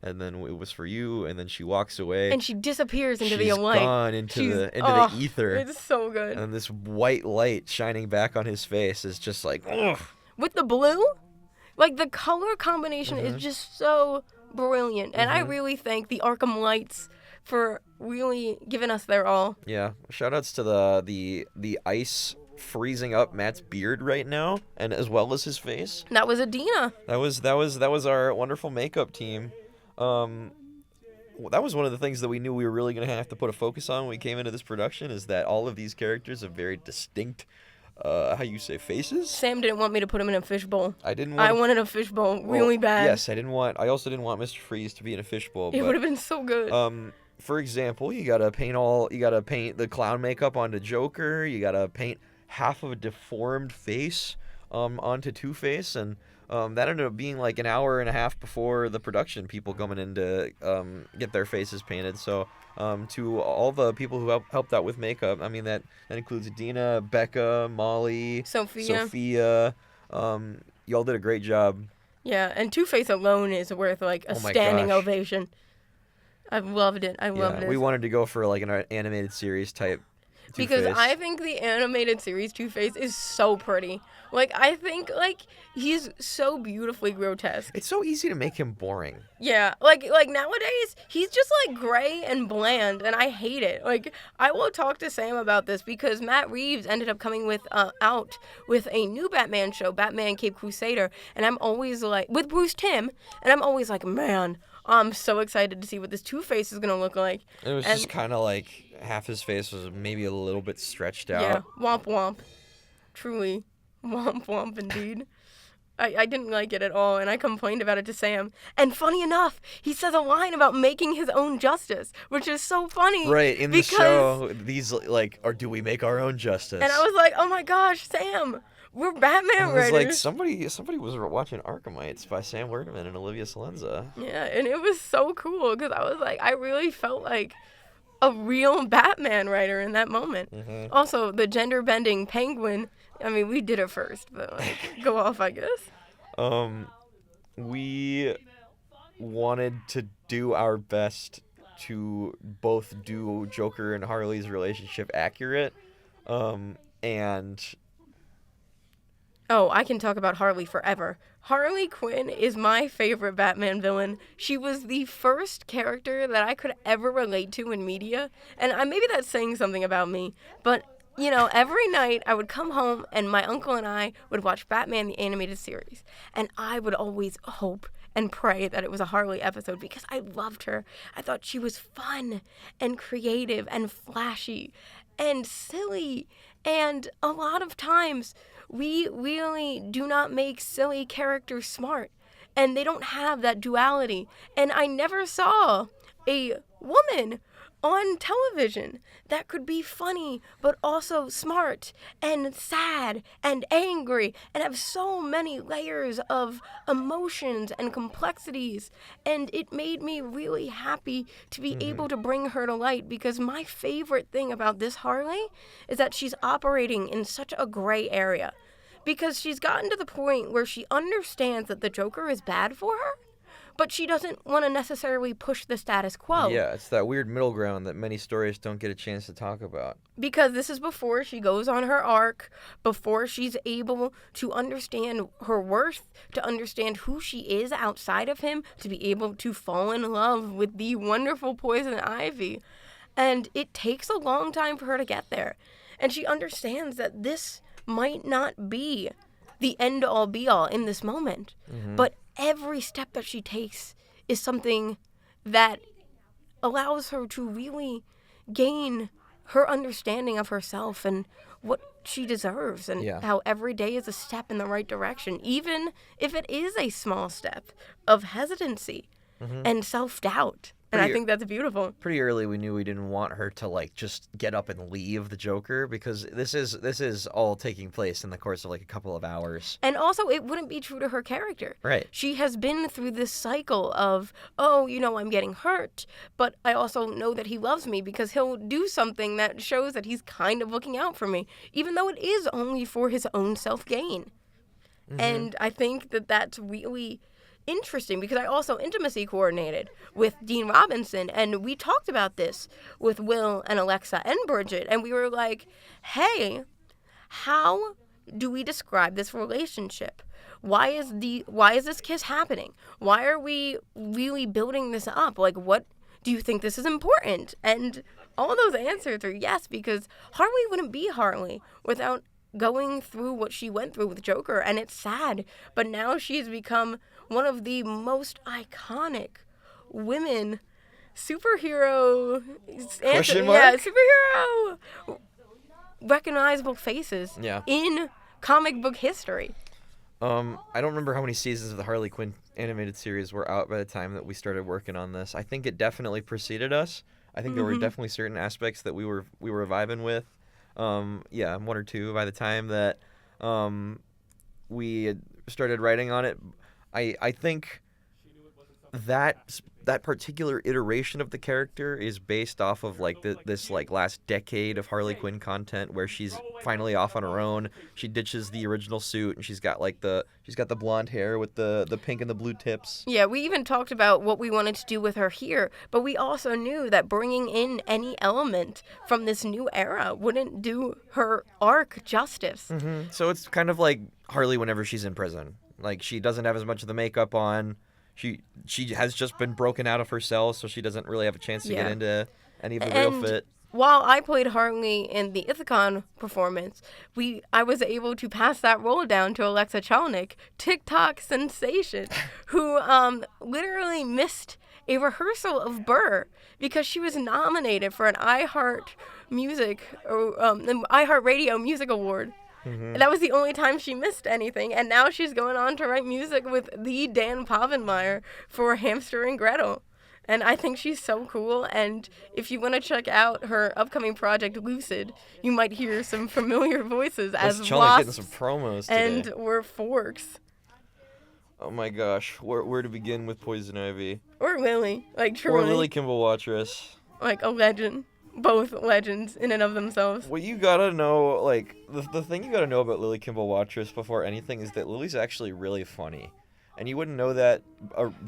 and then it was for you, and then she walks away and she disappears into the light. She's gone into the ether. It's so good. And this white light shining back on his face is just like, ugh. With the blue. Like, the color combination is just so brilliant. And I really thank the Arkhamites for really giving us their all. Yeah. Shoutouts to the ice freezing up Matt's beard right now, and as well as his face. That was Adina. That was our wonderful makeup team. That was one of the things that we knew we were really going to have to put a focus on when we came into this production, is that all of these characters have very distinct faces. Sam didn't want me to put him in a fishbowl. I wanted a fishbowl really bad. Yes, I also didn't want Mr. Freeze to be in a fishbowl. It would have been so good. For example, you gotta paint the clown makeup onto Joker. You gotta paint half of a deformed face onto Two-Face, and that ended up being like an hour and a half before the production, people coming in to get their faces painted. So to all the people who helped out with makeup, I mean, that includes Dina, Becca, Molly, Sophia. Y'all did a great job. Yeah, and Two-Face alone is worth like a standing ovation. I loved it. I loved it. We wanted to go for like an animated series type Two-Face. Because I think the animated series Two-Face is so pretty. Like, I think, like, he's so beautifully grotesque. It's so easy to make him boring. Yeah, like nowadays, he's just, like, gray and bland, and I hate it. Like, I will talk to Sam about this, because Matt Reeves ended up coming out with a new Batman show, Batman Cape Crusader, and I'm always like, with Bruce Timm, and I'm always like, man, I'm so excited to see what this Two-Face is going to look like. It was just kind of like half his face was maybe a little bit stretched out. Yeah, womp womp. Truly. Womp womp indeed. I didn't like it at all, and I complained about it to Sam. And funny enough, he says a line about making his own justice, which is so funny. Right, in the show, these, like, or do we make our own justice? And I was like, oh my gosh, Sam, we're Batman I was writers. like, somebody was watching Arkhamites by Sam Wurdemann and Olivia Celenza. Yeah, and it was so cool, because I was like, I really felt like a real Batman writer in that moment. Mm-hmm. Also, the gender-bending penguin, I mean, we did it first, but, like, go off, I guess. We wanted to do our best to both do Joker and Harley's relationship accurate, and... Oh, I can talk about Harley forever. Harley Quinn is my favorite Batman villain. She was the first character that I could ever relate to in media, and maybe that's saying something about me, but, you know, every night I would come home and my uncle and I would watch Batman the Animated Series, and I would always hope and pray that it was a Harley episode because I loved her. I thought she was fun and creative and flashy and silly, and a lot of times we really do not make silly characters smart, and they don't have that duality. And I never saw a woman on television that could be funny but also smart and sad and angry and have so many layers of emotions and complexities. And it made me really happy to be able to bring her to light, because my favorite thing about this Harley is that she's operating in such a gray area, because she's gotten to the point where she understands that the Joker is bad for her, but she doesn't want to necessarily push the status quo. Yeah, it's that weird middle ground that many stories don't get a chance to talk about. Because this is before she goes on her arc, before she's able to understand her worth, to understand who she is outside of him, to be able to fall in love with the wonderful Poison Ivy. And it takes a long time for her to get there. And she understands that this might not be the end-all be-all in this moment. But every step that she takes is something that allows her to really gain her understanding of herself and what she deserves, and how every day is a step in the right direction, even if it is a small step of hesitancy and self-doubt. And I think that's beautiful. Pretty early we knew we didn't want her to, like, just get up and leave the Joker, because this is all taking place in the course of, like, a couple of hours. And also, it wouldn't be true to her character. Right. She has been through this cycle of, oh, you know, I'm getting hurt, but I also know that he loves me because he'll do something that shows that he's kind of looking out for me, even though it is only for his own self-gain. And I think that that's really interesting, because I also intimacy coordinated with Dean Robinson, and we talked about this with Will and Alexa and Bridget, and we were like, hey, how do we describe this relationship? Why is this kiss happening? Why are we really building this up? Like, what do you think this is important? And all those answers are yes, because Harley wouldn't be Harley without going through what she went through with Joker, and it's sad, but now she's become one of the most iconic women superhero superhero recognizable faces in comic book history. I don't remember how many seasons of the Harley Quinn animated series were out by the time that we started working on this. I think it definitely preceded us. I think there were definitely certain aspects that we were vibing with. One or two by the time that we had started writing on it. I think that particular iteration of the character is based off of, like, this like last decade of Harley Quinn content, where she's finally off on her own. She ditches the original suit, and she's got the blonde hair with the pink and the blue tips. Yeah, we even talked about what we wanted to do with her here, but we also knew that bringing in any element from this new era wouldn't do her arc justice. So it's kind of like Harley whenever she's in prison. Like, she doesn't have as much of the makeup on. She has just been broken out of her cell, so she doesn't really have a chance to get into any of the real fit. While I played Harley in the Ithacon performance, I was able to pass that role down to Alexa Chalnick, TikTok sensation, who literally missed a rehearsal of Burr because she was nominated for an iHeartRadio Music Award. Mm-hmm. That was the only time she missed anything, and now she's going on to write music with the Dan Povenmire for Hamster and Gretel. And I think she's so cool, and if you want to check out her upcoming project, Lucid, you might hear some familiar voices as Getting some Wasps promos today. and we're Forks. Oh my gosh, where to begin with Poison Ivy? Or Lily, like truly. Or Lily Kimball Wattress. Like a legend. Both legends in and of themselves. What you gotta know, like, the thing you gotta know about Lily Kimball Wattress before anything is that Lily's actually really funny. And you wouldn't know that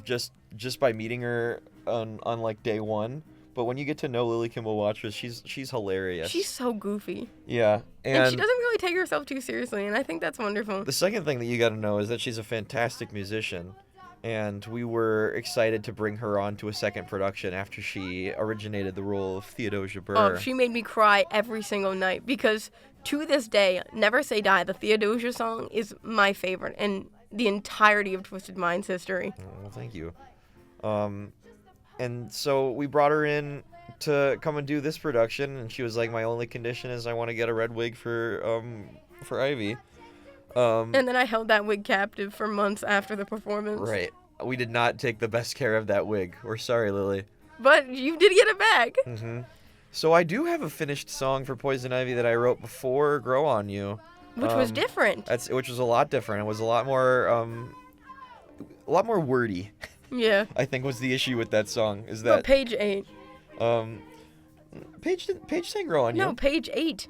just by meeting her on like day one. But when you get to know Lily Kimball Wattress, she's hilarious. She's so goofy. Yeah. And she doesn't really take herself too seriously, and I think that's wonderful. The second thing that you gotta know is that she's a fantastic musician. And we were excited to bring her on to a second production after she originated the role of Theodosia Burr. Oh, she made me cry every single night because to this day, Never Say Die, the Theodosia song, is my favorite in the entirety of Twisted Mind's history. Oh, well, thank you. And so we brought her in to come and do this production, and she was like, my only condition is I want to get a red wig for Ivy. And then I held that wig captive for months after the performance. Right. We did not take the best care of that wig. We're sorry, Lily. But you did get it back. Mm-hmm. So I do have a finished song for Poison Ivy that I wrote before Grow On You. Which was different. Which was a lot different. It was a lot more wordy. Yeah. I think was the issue with that song. Is that page 8. Paige sang Grow On You. No, page 8.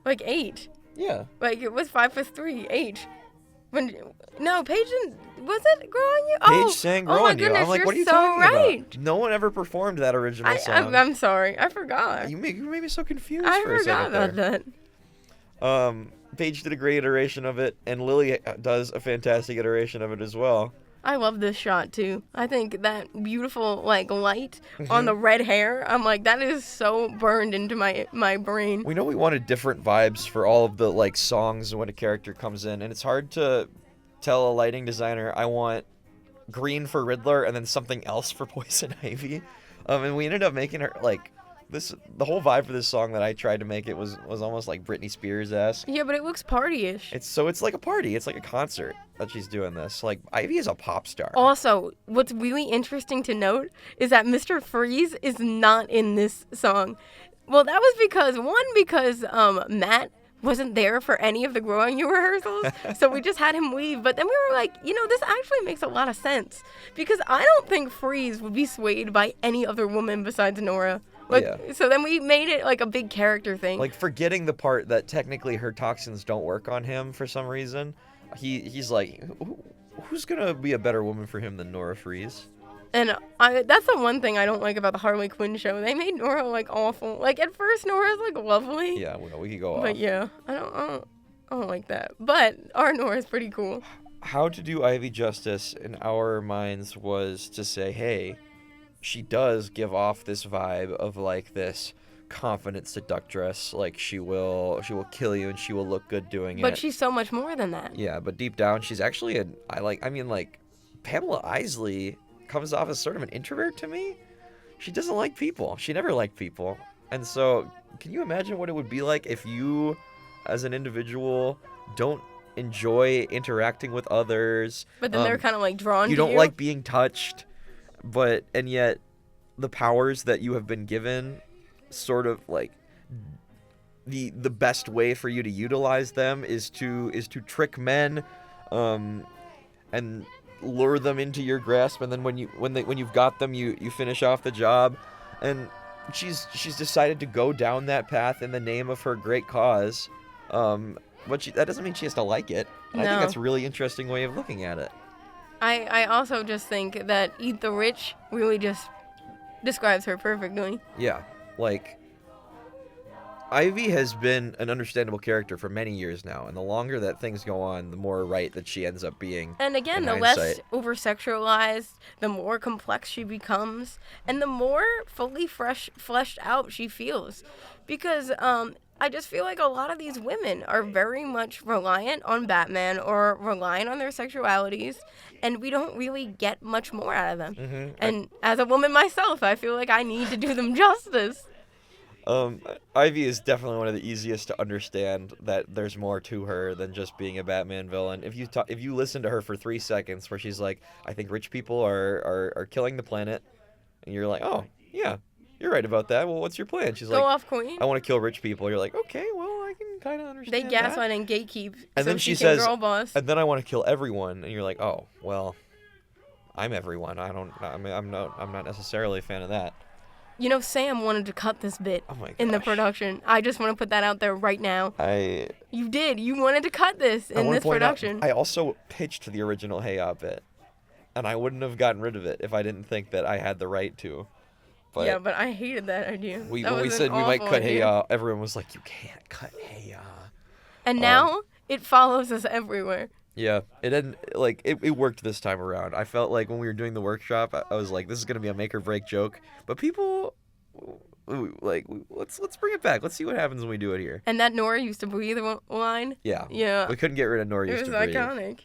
Like 8. Yeah. Like it was 5 with 3, 8. No, Paige didn't. Was it Grow On You? Paige sang Grow On You. Goodness, I'm like, you're what are you so talking right. about? No one ever performed that original song. I'm sorry. I forgot. You made me so confused I for a second forgot about that. Paige did a great iteration of it, and Lily does a fantastic iteration of it as well. I love this shot too. I think that beautiful like light on the red hair. I'm like, that is so burned into my brain. We know we wanted different vibes for all of the like songs when a character comes in, and it's hard to tell a lighting designer I want green for Riddler and then something else for Poison Ivy. And we ended up making her like the whole vibe for this song that I tried to make it was almost like Britney Spears-esque. Yeah, but it looks party-ish. It's like a party. It's like a concert that she's doing this. Like, Ivy is a pop star. Also, what's really interesting to note is that Mr. Freeze is not in this song. Well, that was because Matt wasn't there for any of the Grow On You rehearsals, so we just had him leave. But then we were like, this actually makes a lot of sense because I don't think Freeze would be swayed by any other woman besides Nora. So then we made it like a big character thing. Like forgetting the part that technically her toxins don't work on him for some reason. He's like, who's gonna be a better woman for him than Nora Freeze? And that's the one thing I don't like about the Harley Quinn show. They made Nora like awful. Like at first Nora's like lovely. Yeah, we could go off. But yeah, I don't like that. But our Nora's pretty cool. How to do Ivy justice in our minds was to say, hey, she does give off this vibe of like this confident seductress, like she will kill you and she will look good doing it. But she's so much more than that. Yeah, but deep down she's actually Pamela Isley comes off as sort of an introvert to me. She doesn't like people. She never liked people. And so, can you imagine what it would be like if you as an individual don't enjoy interacting with others? But then they're kind of like drawn to you. You don't like being touched. And yet the powers that you have been given sort of like the best way for you to utilize them is to trick men and lure them into your grasp, and then when you've got them you finish off the job. And she's decided to go down that path in the name of her great cause, but that doesn't mean she has to like it. And I think that's a really interesting way of looking at it. I also just think that Eat the Rich really just describes her perfectly. Yeah, like, Ivy has been an understandable character for many years now, and the longer that things go on, the more right that she ends up being. And again, the less over-sexualized, the more complex she becomes, and the more fully fleshed out she feels. Because, I just feel like a lot of these women are very much reliant on Batman or reliant on their sexualities, and we don't really get much more out of them. Mm-hmm. And as a woman myself, I feel like I need to do them justice. Ivy is definitely one of the easiest to understand. That there's more to her than just being a Batman villain. If you listen to her for 3 seconds, where she's like, "I think rich people are killing the planet," and you're like, "Oh yeah, you're right about that. Well, what's your plan?" She's Go like, off, Queen. "I want to kill rich people." You're like, "Okay, well, I can kind of They understand gaslight that." and gatekeep. And so then she can says, girl boss. "And then I want to kill everyone," and you're like, "Oh well, I'm everyone. I'm not necessarily a fan of that." You know, Sam wanted to cut this bit Oh my in the gosh. production. I just want to put that out there right now. You did. You wanted to cut this I in want this to point out, production. I also pitched the original Hey Ya bit, and I wouldn't have gotten rid of it if I didn't think that I had the right to. But yeah, but I hated that idea. when That we was said an we might awful cut Hey idea. Ya, everyone was like, "You can't cut Hey Ya." And now it follows us everywhere. Yeah, it didn't it worked this time around. I felt like when we were doing the workshop, I was like, "This is gonna be a make or break joke," but people let's bring it back. Let's see what happens when we do it here. And that Nora used to breathe line. Yeah. Yeah. We couldn't get rid of Nora It used was to breathe. iconic.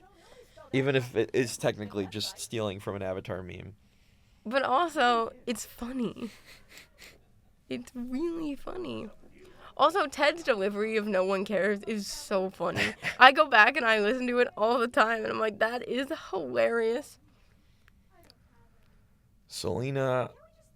Even if it is technically just stealing from an Avatar meme. But also, it's funny. It's really funny. Also, Ted's delivery of "No One Cares" is so funny. I go back and I listen to it all the time, and I'm like, that is hilarious. Selena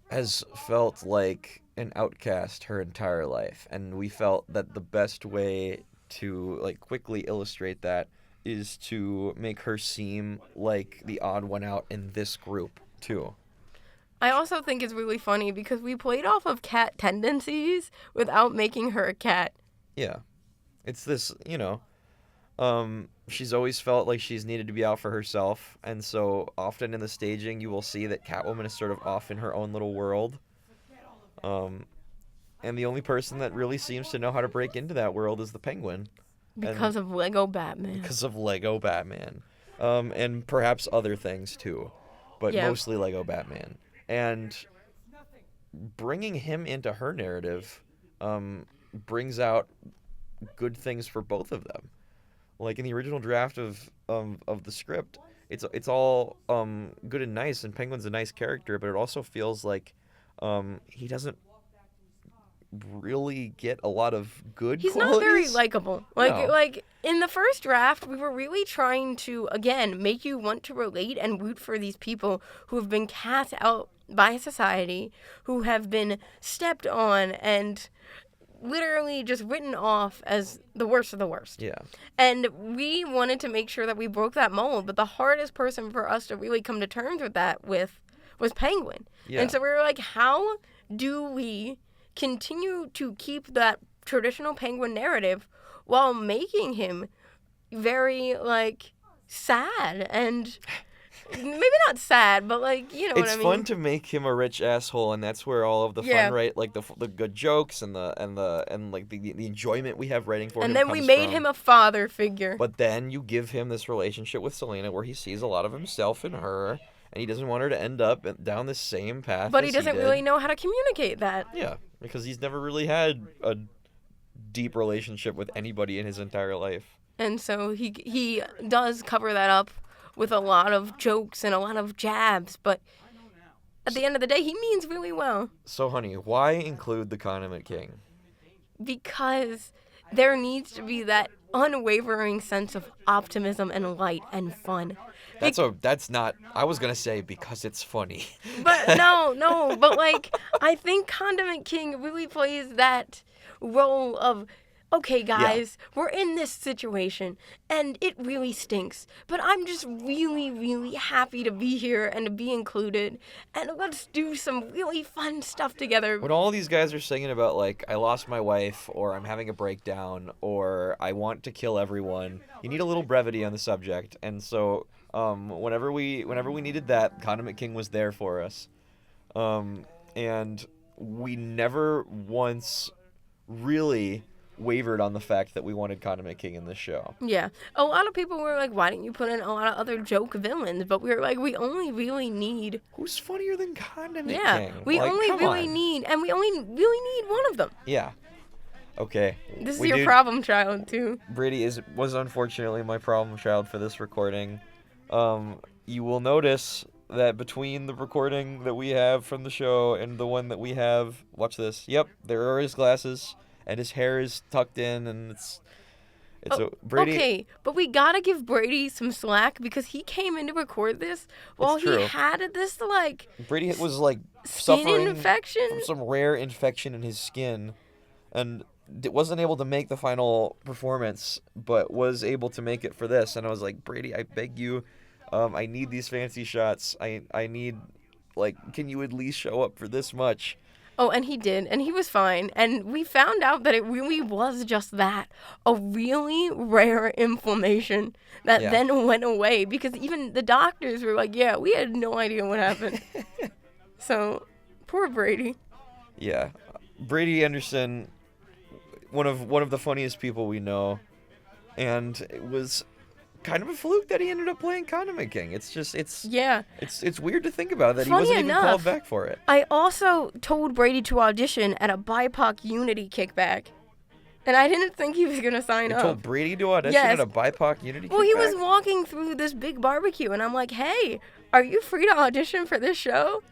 has felt like an outcast her entire life, and we felt that the best way to quickly illustrate that is to make her seem like the odd one out in this group too. I also think it's really funny because we played off of cat tendencies without making her a cat. Yeah. It's this, she's always felt like she's needed to be out for herself, and so often in the staging you will see that Catwoman is sort of off in her own little world. And the only person that really seems to know how to break into that world is the Penguin. Because of Lego Batman. Because of Lego Batman. And perhaps other things too, but mostly Lego Batman. And bringing him into her narrative brings out good things for both of them. Like in the original draft of the script, it's all good and nice, and Penguin's a nice character, but it also feels like he doesn't really get a lot of good He's qualities. not very likable. No. Like in the first draft, we were really trying to, again, make you want to relate and root for these people who have been cast out by society, who have been stepped on and literally just written off as the worst of the worst. Yeah. And we wanted to make sure that we broke that mold, but the hardest person for us to really come to terms with that was Penguin. Yeah. And so we were like, how do we continue to keep that traditional Penguin narrative while making him very, sad and maybe not sad, but, you know what I mean? It's fun to make him a rich asshole, and that's where all of the fun, right? Like the good jokes and the enjoyment we have writing for him. And then we comes made from. him a father figure. But then you give him this relationship with Selena where he sees a lot of himself in her, and he doesn't want her to end up down the same path. But he as doesn't did. really know how to communicate that. Yeah, because he's never really had a deep relationship with anybody in his entire life. And so he does cover that up with a lot of jokes and a lot of jabs, but at the end of the day, he means really well. So, honey, why include the Condiment King? Because there needs to be that unwavering sense of optimism and light and fun. That's not. I was gonna say because it's funny. But no. But I think Condiment King really plays that role of, okay, guys, we're in this situation, and it really stinks, but I'm just really, really happy to be here and to be included, and let's do some really fun stuff together. When all these guys are singing about, I lost my wife, or I'm having a breakdown, or I want to kill everyone, you need a little brevity on the subject, and so whenever we needed that, Condiment King was there for us. And we never once really wavered on the fact that we wanted Condiment King in this show. Yeah. A lot of people were like, why didn't you put in a lot of other joke villains? But we were like, we only really need... Who's funnier than Condiment King? Yeah. We only really need... And we only really need one of them. Yeah. Okay. This is your problem child, too. Brady was unfortunately my problem child for this recording. You will notice that between the recording that we have from the show and the one that we have, watch this. Yep, there are his glasses, and his hair is tucked in, and it's Brady. Okay, but we gotta give Brady some slack because he came in to record this while he had this like Brady was like skin suffering infection from some rare infection in his skin, and wasn't able to make the final performance, but was able to make it for this. And I was like, Brady, I beg you, I need these fancy shots. I need, like, can you at least show up for this much? Oh, and he did, and he was fine. And we found out that it really was just that, a really rare inflammation that then went away, because even the doctors were like, yeah, we had no idea what happened. So, poor Brady. Yeah. Brady Anderson, one of the funniest people we know, and it was kind of a fluke that he ended up playing Condiment King. It's weird to think about that. Funny he wasn't enough, even called back for it. I also told Brady to audition at a BIPOC Unity kickback, and I didn't think he was gonna sign up. You told Brady to audition at a BIPOC Unity kickback? Well, he was walking through this big barbecue, and I'm like, hey, are you free to audition for this show?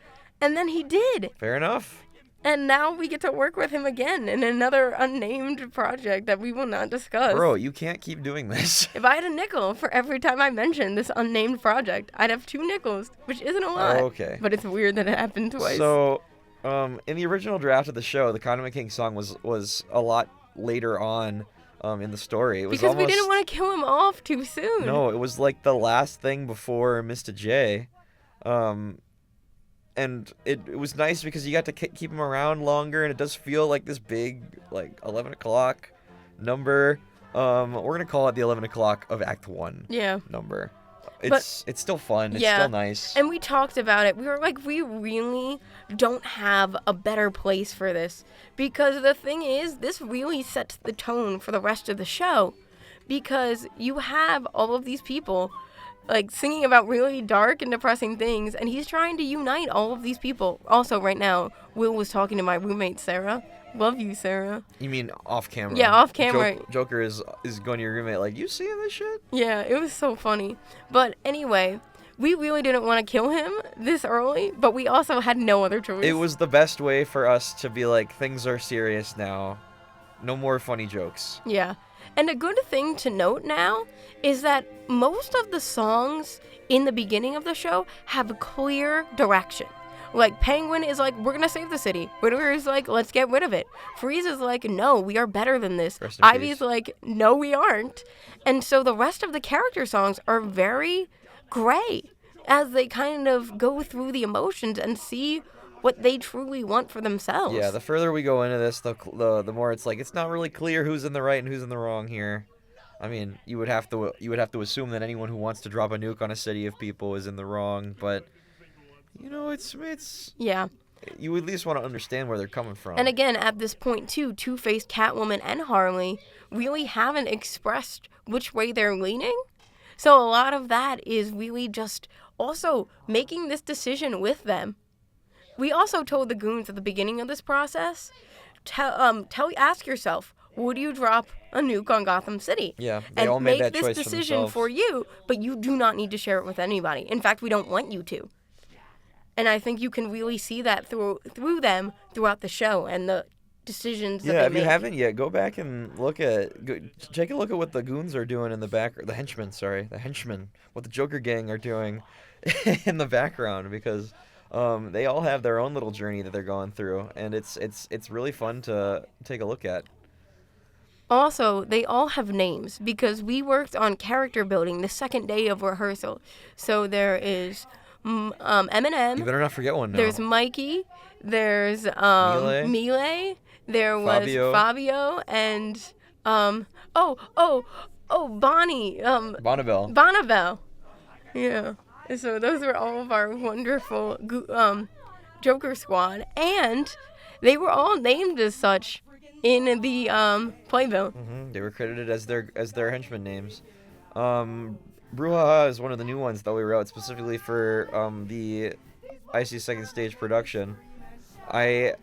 And then he did. Fair enough. And now we get to work with him again in another unnamed project that we will not discuss. Bro, you can't keep doing this. If I had a nickel for every time I mentioned this unnamed project, I'd have 2 nickels, which isn't a lot. Oh, okay. But it's weird that it happened twice. So, in the original draft of the show, the Condiment King song was a lot later on in the story. It was because we didn't want to kill him off too soon. No, it was like the last thing before Mr. J. And it was nice because you got to keep him around longer, and it does feel like this big, like, 11 o'clock number. We're going to call it the 11 o'clock of Act 1 number. It's still fun. It's still nice. And we talked about it. We were like, we really don't have a better place for this. Because the thing is, this really sets the tone for the rest of the show. Because you have all of these people like singing about really dark and depressing things, and he's trying to unite all of these people. Also, right now, Will was talking to my roommate Sarah. Love you, Sarah. You mean off camera? Yeah, off camera. Joker is going to your roommate like, you seeing this shit? Yeah, it was so funny. But anyway, we really didn't want to kill him this early, but we also had no other choice. It was the best way for us to be like, things are serious now. No more funny jokes. Yeah. And a good thing to note now is that most of the songs in the beginning of the show have a clear direction. Like, Penguin is like, we're going to save the city. Riddler is like, let's get rid of it. Freeze is like, no, we are better than this. Ivy's like, no, we aren't. And so the rest of the character songs are very gray as they kind of go through the emotions and see what they truly want for themselves. Yeah, the further we go into this, the more it's like, it's not really clear who's in the right and who's in the wrong here. I mean, you would have to assume that anyone who wants to drop a nuke on a city of people is in the wrong, but you know, it's yeah. You at least want to understand where they're coming from. And again, at this point too, Two-Face, Catwoman, and Harley really haven't expressed which way they're leaning. So a lot of that is really just also making this decision with them. We also told the goons at the beginning of this process, ask yourself, would you drop a nuke on Gotham City? Yeah, they all made that choice for themselves. And make this decision for you, but you do not need to share it with anybody. In fact, we don't want you to. And I think you can really see that through them throughout the show and the decisions that they make. Yeah, if you haven't yet, go back and take a look at what the goons are doing in the back, the henchmen, what the Joker gang are doing in the background, because they all have their own little journey that they're going through, and it's really fun to take a look at. Also, they all have names because we worked on character building the second day of rehearsal. So there is Eminem. You better not forget one now. There's Mikey. There's Melee. There was Fabio and Bonnie. Bonnabelle. Yeah. So those were all of our wonderful Joker squad, and they were all named as such in the playbill. Mm-hmm. They were credited as their henchmen names. Brouhaha is one of the new ones that we wrote specifically for the Icy Second Stage production. I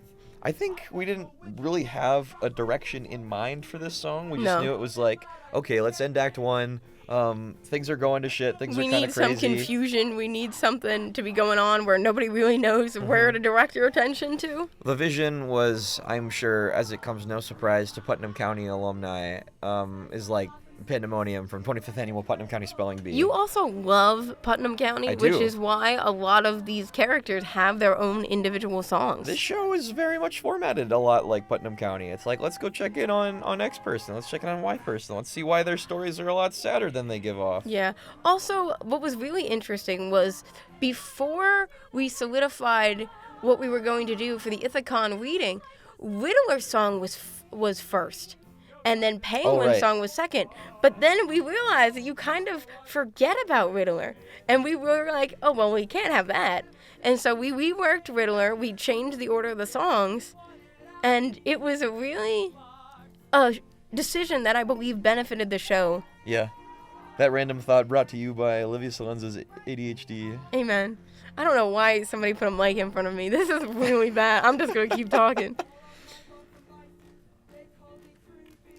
think we didn't really have a direction in mind for this song. We just knew it was like, okay, let's end Act 1. Things are going to shit. Things We are kind need of crazy. some confusion. We need something to be going on where nobody really knows where to direct your attention to. The vision was, I'm sure, as it comes no surprise to Putnam County alumni, is like pandemonium from 25th Annual Putnam County Spelling Bee. You also love Putnam County, I which do. is why a lot of these characters have their own individual songs. This show is very much formatted a lot like Putnam County. It's like, let's go check in on X person. Let's check in on Y person. Let's see why their stories are a lot sadder than they give off. Yeah. Also, what was really interesting was before we solidified what we were going to do for the Ithacon reading, Riddler's song was first. And then Penguin's right. song was second. But then we realized that you kind of forget about Riddler. And we were like, oh, well, we can't have that. And so we reworked Riddler. We changed the order of the songs. And it was a really decision that I believe benefited the show. Yeah. That random thought brought to you by Olivia Celenza's ADHD. Amen. I don't know why somebody put a mic in front of me. This is really bad. I'm just going to keep talking.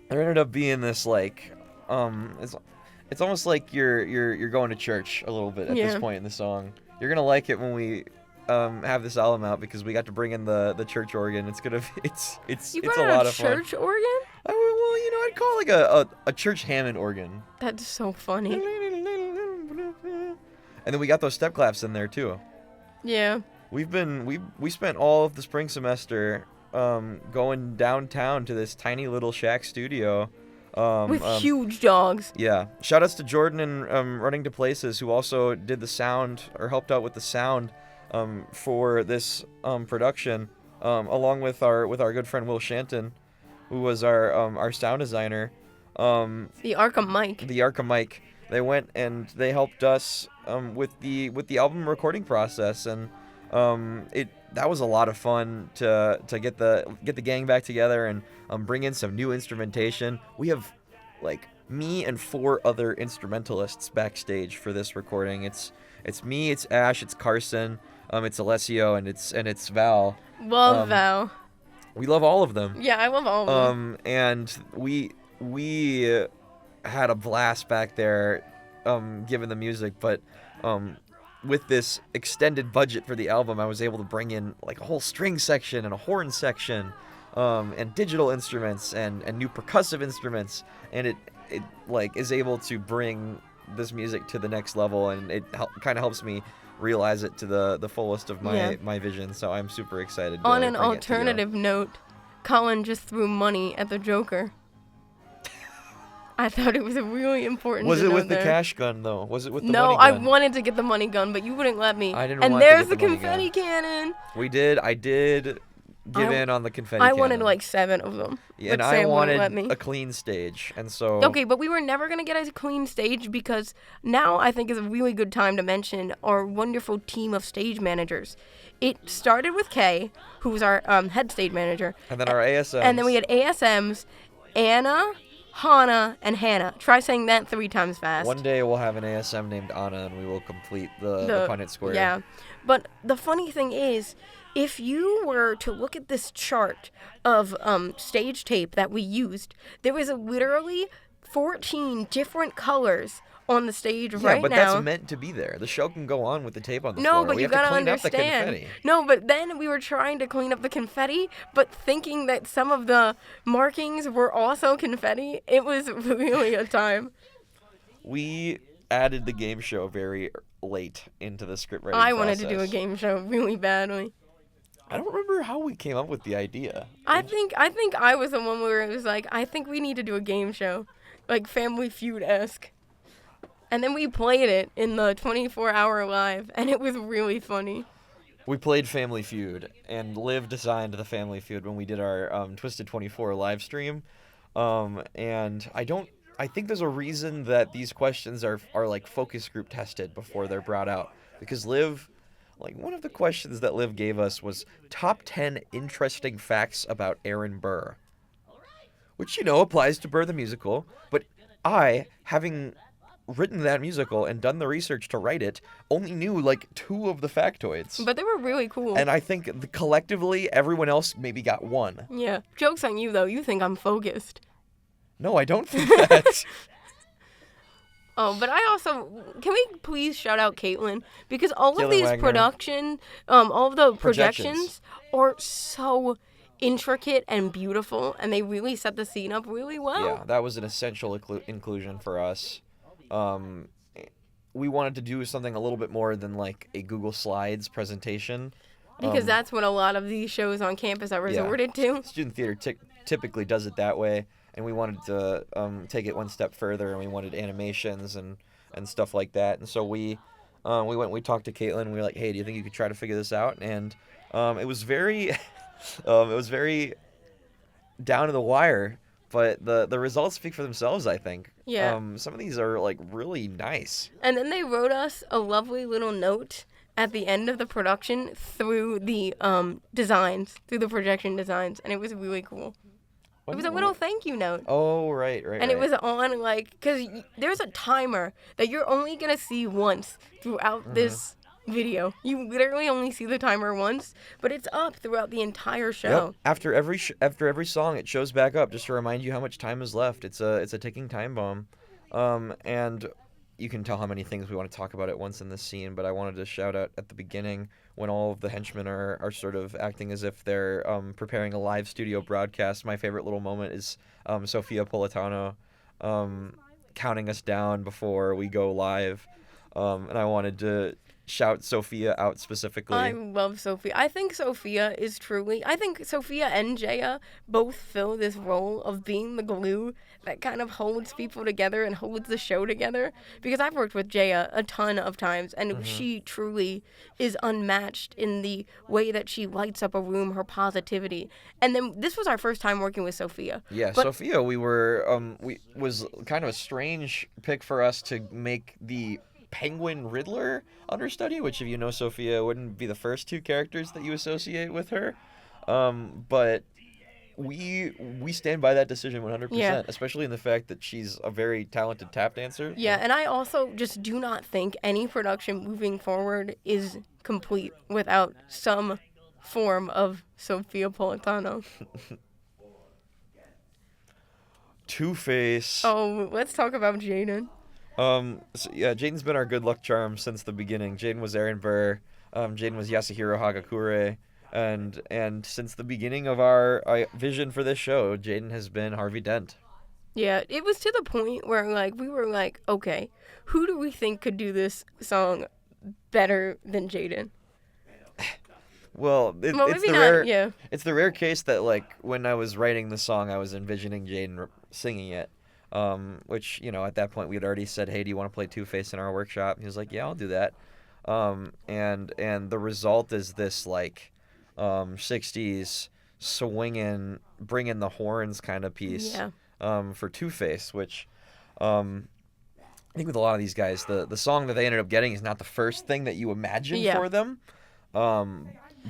There ended up being this like, it's almost like you're going to church a little bit at this point in the song. You're gonna like it when we have this album out because we got to bring in the church organ. It's gonna it's You a brought lot a of fun. church organ? Well, you know, I'd call it like a church Hammond organ. That's so funny. And then we got those step claps in there too. Yeah. We spent all of the spring semester going downtown to this tiny little shack studio. With huge dogs. Yeah. Shout outs to Jordan and Running to Places, who also did the sound or helped out with the sound for this production, along with our good friend Will Shanton, who was our sound designer. The Arkhamites. The Arkhamites. They went and they helped us with the album recording process, and that was a lot of fun to get the gang back together and bring in some new instrumentation. We have like me and 4 other instrumentalists backstage for this recording. It's me, it's Ash, it's Carson, it's Alessio, and it's Val. Love Val. We love all of them. Yeah, I love all of them. And we had a blast back there giving the music, but with this extended budget for the album, I was able to bring in like a whole string section and a horn section, and digital instruments and new percussive instruments, and it like is able to bring this music to the next level, and it kind of helps me realize it to the fullest of my vision. So I'm super excited. On an alternative note, Colin just threw money at the Joker. I thought it was a really important. Was to it know with there. the cash gun though? Was it with the No, money I gun? wanted to get the money gun, but you wouldn't let me. I didn't and want to there's get the the money confetti gun. cannon. I did give in on the confetti I cannon. wanted like 7 of them. Yeah, and but I Sam wouldn't let wanted me. a clean stage, and so Okay, but we were never going to get a clean stage because now I think is a really good time to mention our wonderful team of stage managers. It started with Kay, who was our head stage manager. and then our ASMs. And then we had ASMs, Anna, Hannah, and Hannah. Try saying that 3 times fast. One day we'll have an ASM named Anna, and we will complete the Punnett Square. Yeah. But the funny thing is, if you were to look at this chart of stage tape that we used, there was literally 14 different colors on the stage right now. Yeah, but that's meant to be there. The show can go on with the tape on the floor. No, but we you have to gotta clean understand. up the confetti. No, but then we were trying to clean up the confetti, but thinking that some of the markings were also confetti. It was really a time. We added the game show very late into the script writing I wanted to do a process. game show really badly. I don't remember how we came up with the idea. I think I was the one where it was like, I think we need to do a game show, like Family Feud-esque. And then we played it in the 24-hour live, and it was really funny. We played Family Feud, and Liv designed the Family Feud when we did our Twisted 24 live stream. And I think there's a reason that these questions are like focus group tested before they're brought out. Because Liv, like one of the questions that Liv gave us was top 10 interesting facts about Aaron Burr. Which, you know, applies to Burr the musical. But I, having written that musical and done the research to write it, only knew like 2 of the factoids. But they were really cool. And I think collectively everyone else maybe got 1. Yeah. Joke's on you, though. You think I'm focused. No, I don't think that. Oh, but I also can we please shout out Caitlin because all of Caitlin these Wagner. all of the Projections. projections are so intricate and beautiful, and they really set the scene up really well. Yeah, that was an essential inclusion for us. Um, we wanted to do something a little bit more than like a Google Slides presentation. Because that's what a lot of these shows on campus are Yeah. resorted to. Student theater typically does it that way, and we wanted to take it one step further, and we wanted animations and stuff like that. And so we we talked to Caitlin, and we were like, hey, do you think you could try to figure this out? And it was very it was very down to the wire, but the results speak for themselves, I think. Yeah. Some of these are like really nice. And then they wrote us a lovely little note at the end of the production through the designs, through the projection designs, and it was really cool. It was a little thank you note. Oh, right. And it was on, like, because there's a timer that you're only going to see once throughout this video. You literally only see the timer once, but it's up throughout the entire show. Yep. After every song, it shows back up just to remind you how much time is left. It's a ticking time bomb, and you can tell how many things we want to talk about at once in this scene. But I wanted to shout out at the beginning when all of the henchmen are sort of acting as if they're preparing a live studio broadcast. My favorite little moment is Sophia Politano counting us down before we go live, and I wanted to shout Sophia out specifically. I love Sophia. I think Sophia and Jaya both fill this role of being the glue that kind of holds people together and holds the show together. Because I've worked with Jaya a ton of times, and she truly is unmatched in the way that she lights up a room, her positivity. And then this was our first time working with Sophia. Yeah, but Sophia, we was kind of a strange pick for us to make the Penguin Riddler understudy, which if you know Sophia wouldn't be the first two characters that you associate with her, but we stand by that decision 100%, Yeah. especially in the fact that she's a very talented tap dancer. Yeah, and I also just do not think any production moving forward is complete without some form of Sophia Politano. Two-Face. Oh, let's talk about Jaden. Jaden's been our good luck charm since the beginning. Jaden was Aaron Burr. Jaden was Yasuhiro Hagakure. And since the beginning of our vision for this show, Jaden has been Harvey Dent. Yeah, it was to the point where we were like, okay, who do we think could do this song better than Jaden? Well, Well, it's maybe the not, rare yeah. it's the rare case that like when I was writing the song, I was envisioning Jaden singing it. Which, at that point we had already said, hey, do you want to play Two-Face in our workshop? And he was like, yeah, I'll do that. And the result is this like 60s swinging, bringing the horns kind of piece. Yeah. For Two-Face, which I think with a lot of these guys, the song that they ended up getting is not the first thing that you imagine for them.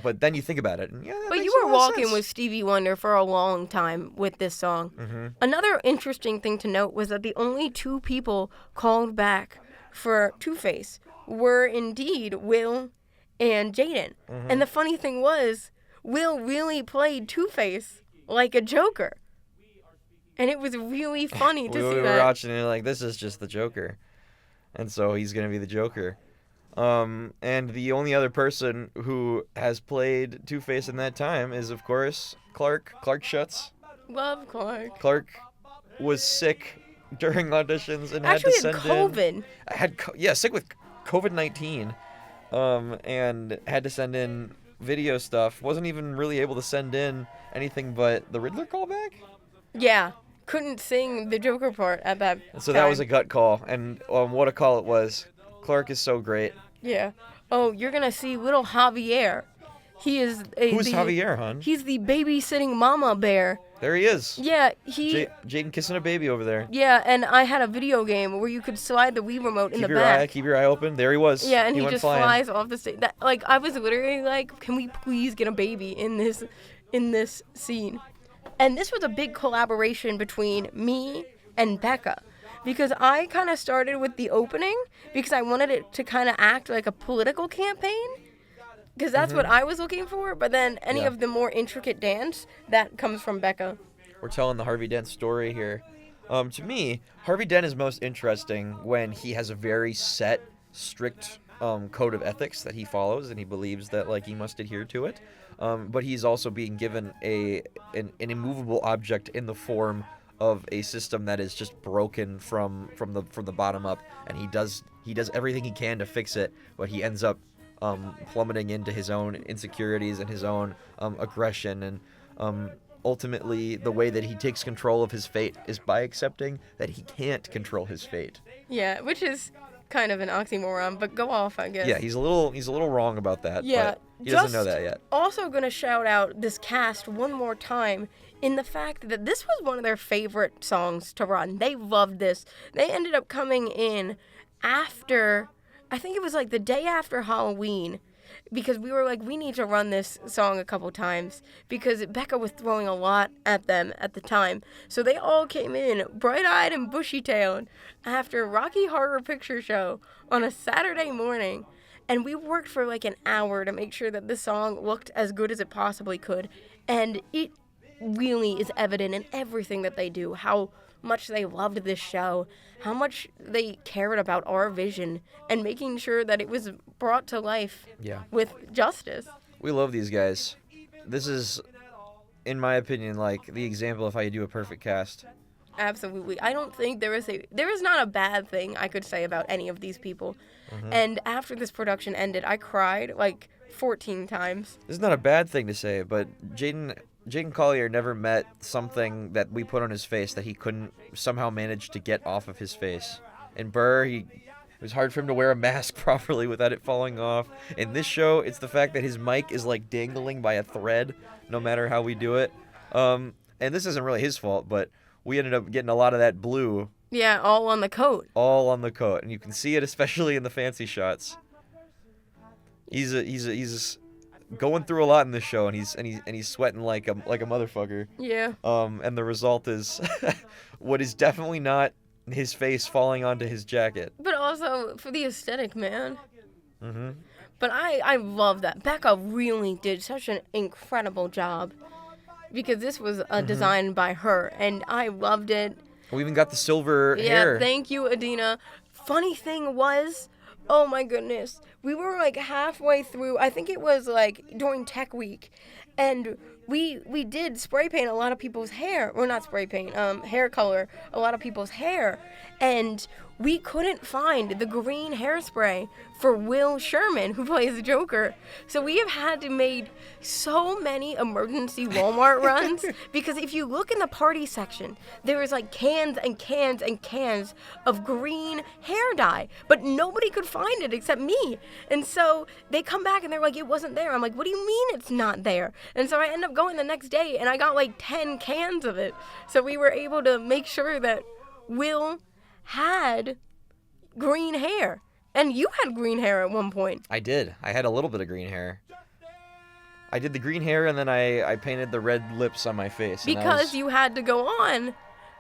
But then you think about it, and But you were walking with Stevie Wonder for a long time with this song. Mm-hmm. Another interesting thing to note was that the only two people called back for Two-Face were indeed Will and Jaden. Mm-hmm. And the funny thing was, Will really played Two-Face like a Joker. And it was really funny to see we that. were watching it like, this is just the Joker. And so he's going to be the Joker. And the only other person who has played Two-Face in that time is, of course, Clark Schutz. Love Clark. Clark was sick during auditions and Actually had to send in. sick with COVID-19, and had to send in video stuff. Wasn't even really able to send in anything but the Riddler callback. Yeah. Couldn't sing the Joker part at that So time. that was a gut call, and what a call it was. Clark is so great. Yeah. Oh, you're going to see little Javier. He is Who's Javier, hon? He's the babysitting mama bear. There he is. Yeah, Jaden kissing a baby over there. Yeah, and I had a video game where you could slide the Wii remote in the back. Keep your eye open. There he was. Yeah, and he went just flying. flies off the stage. I was literally like, can we please get a baby in this scene? And this was a big collaboration between me and Becca. Because I kind of started with the opening because I wanted it to kind of act like a political campaign. Because that's what I was looking for. But then any of the more intricate dance, that comes from Becca. We're telling the Harvey Dent story here. To me, Harvey Dent is most interesting when he has a very set, strict code of ethics that he follows, and he believes that like he must adhere to it. But he's also being given an immovable object in the form of a system that is just broken from the bottom up, and he does everything he can to fix it, but he ends up plummeting into his own insecurities and his own aggression, and ultimately the way that he takes control of his fate is by accepting that he can't control his fate. Yeah, which is kind of an oxymoron, but go off, I guess. Yeah, he's a little wrong about that. Yeah, but he doesn't know that yet. Also gonna shout out this cast one more time in the fact that this was one of their favorite songs to run. They loved this. They ended up coming in after, I think it was like the day after Halloween, because we were like, we need to run this song a couple times, because Becca was throwing a lot at them at the time. So they all came in bright-eyed and bushy-tailed after Rocky Horror Picture Show on a Saturday morning, and we worked for like an hour to make sure that this song looked as good as it possibly could, and it really is evident in everything that they do, how much they loved this show, how much they cared about our vision, and making sure that it was brought to life with justice. We love these guys. This is, in my opinion, like the example of how you do a perfect cast. Absolutely. I don't think there is not a bad thing I could say about any of these people. Mm-hmm. And after this production ended, I cried like 14 times. This is not a bad thing to say, but Jaden Collier never met something that we put on his face that he couldn't somehow manage to get off of his face. And Burr, it was hard for him to wear a mask properly without it falling off. In this show, it's the fact that his mic is like dangling by a thread, no matter how we do it. And this isn't really his fault, but we ended up getting a lot of that blue. Yeah, all on the coat. All on the coat, and you can see it especially in the fancy shots. He's going through a lot in this show, and he's sweating like a motherfucker. Yeah. And the result is what is definitely not his face falling onto his jacket. But also for the aesthetic, man. Mm-hmm. But I love that. Becca really did such an incredible job, because this was designed by her, and I loved it. We even got the silver hair. Yeah, thank you, Adina. Funny thing was, oh my goodness, we were like halfway through, I think it was like during Tech Week, and we did spray paint a lot of people's hair, or not spray paint, hair color a lot of people's hair, and we couldn't find the green hairspray for Will Sherman, who plays the Joker. So we have had to make so many emergency Walmart runs, because if you look in the party section, there is like cans and cans and cans of green hair dye, but nobody could find it except me. And so they come back and they're like, it wasn't there. I'm like, what do you mean it's not there? And so I end up going the next day and I got like 10 cans of it. So we were able to make sure that Will had green hair. And you had green hair at one point. I did. I had a little bit of green hair. I did the green hair, and then I painted the red lips on my face. Because you had to go on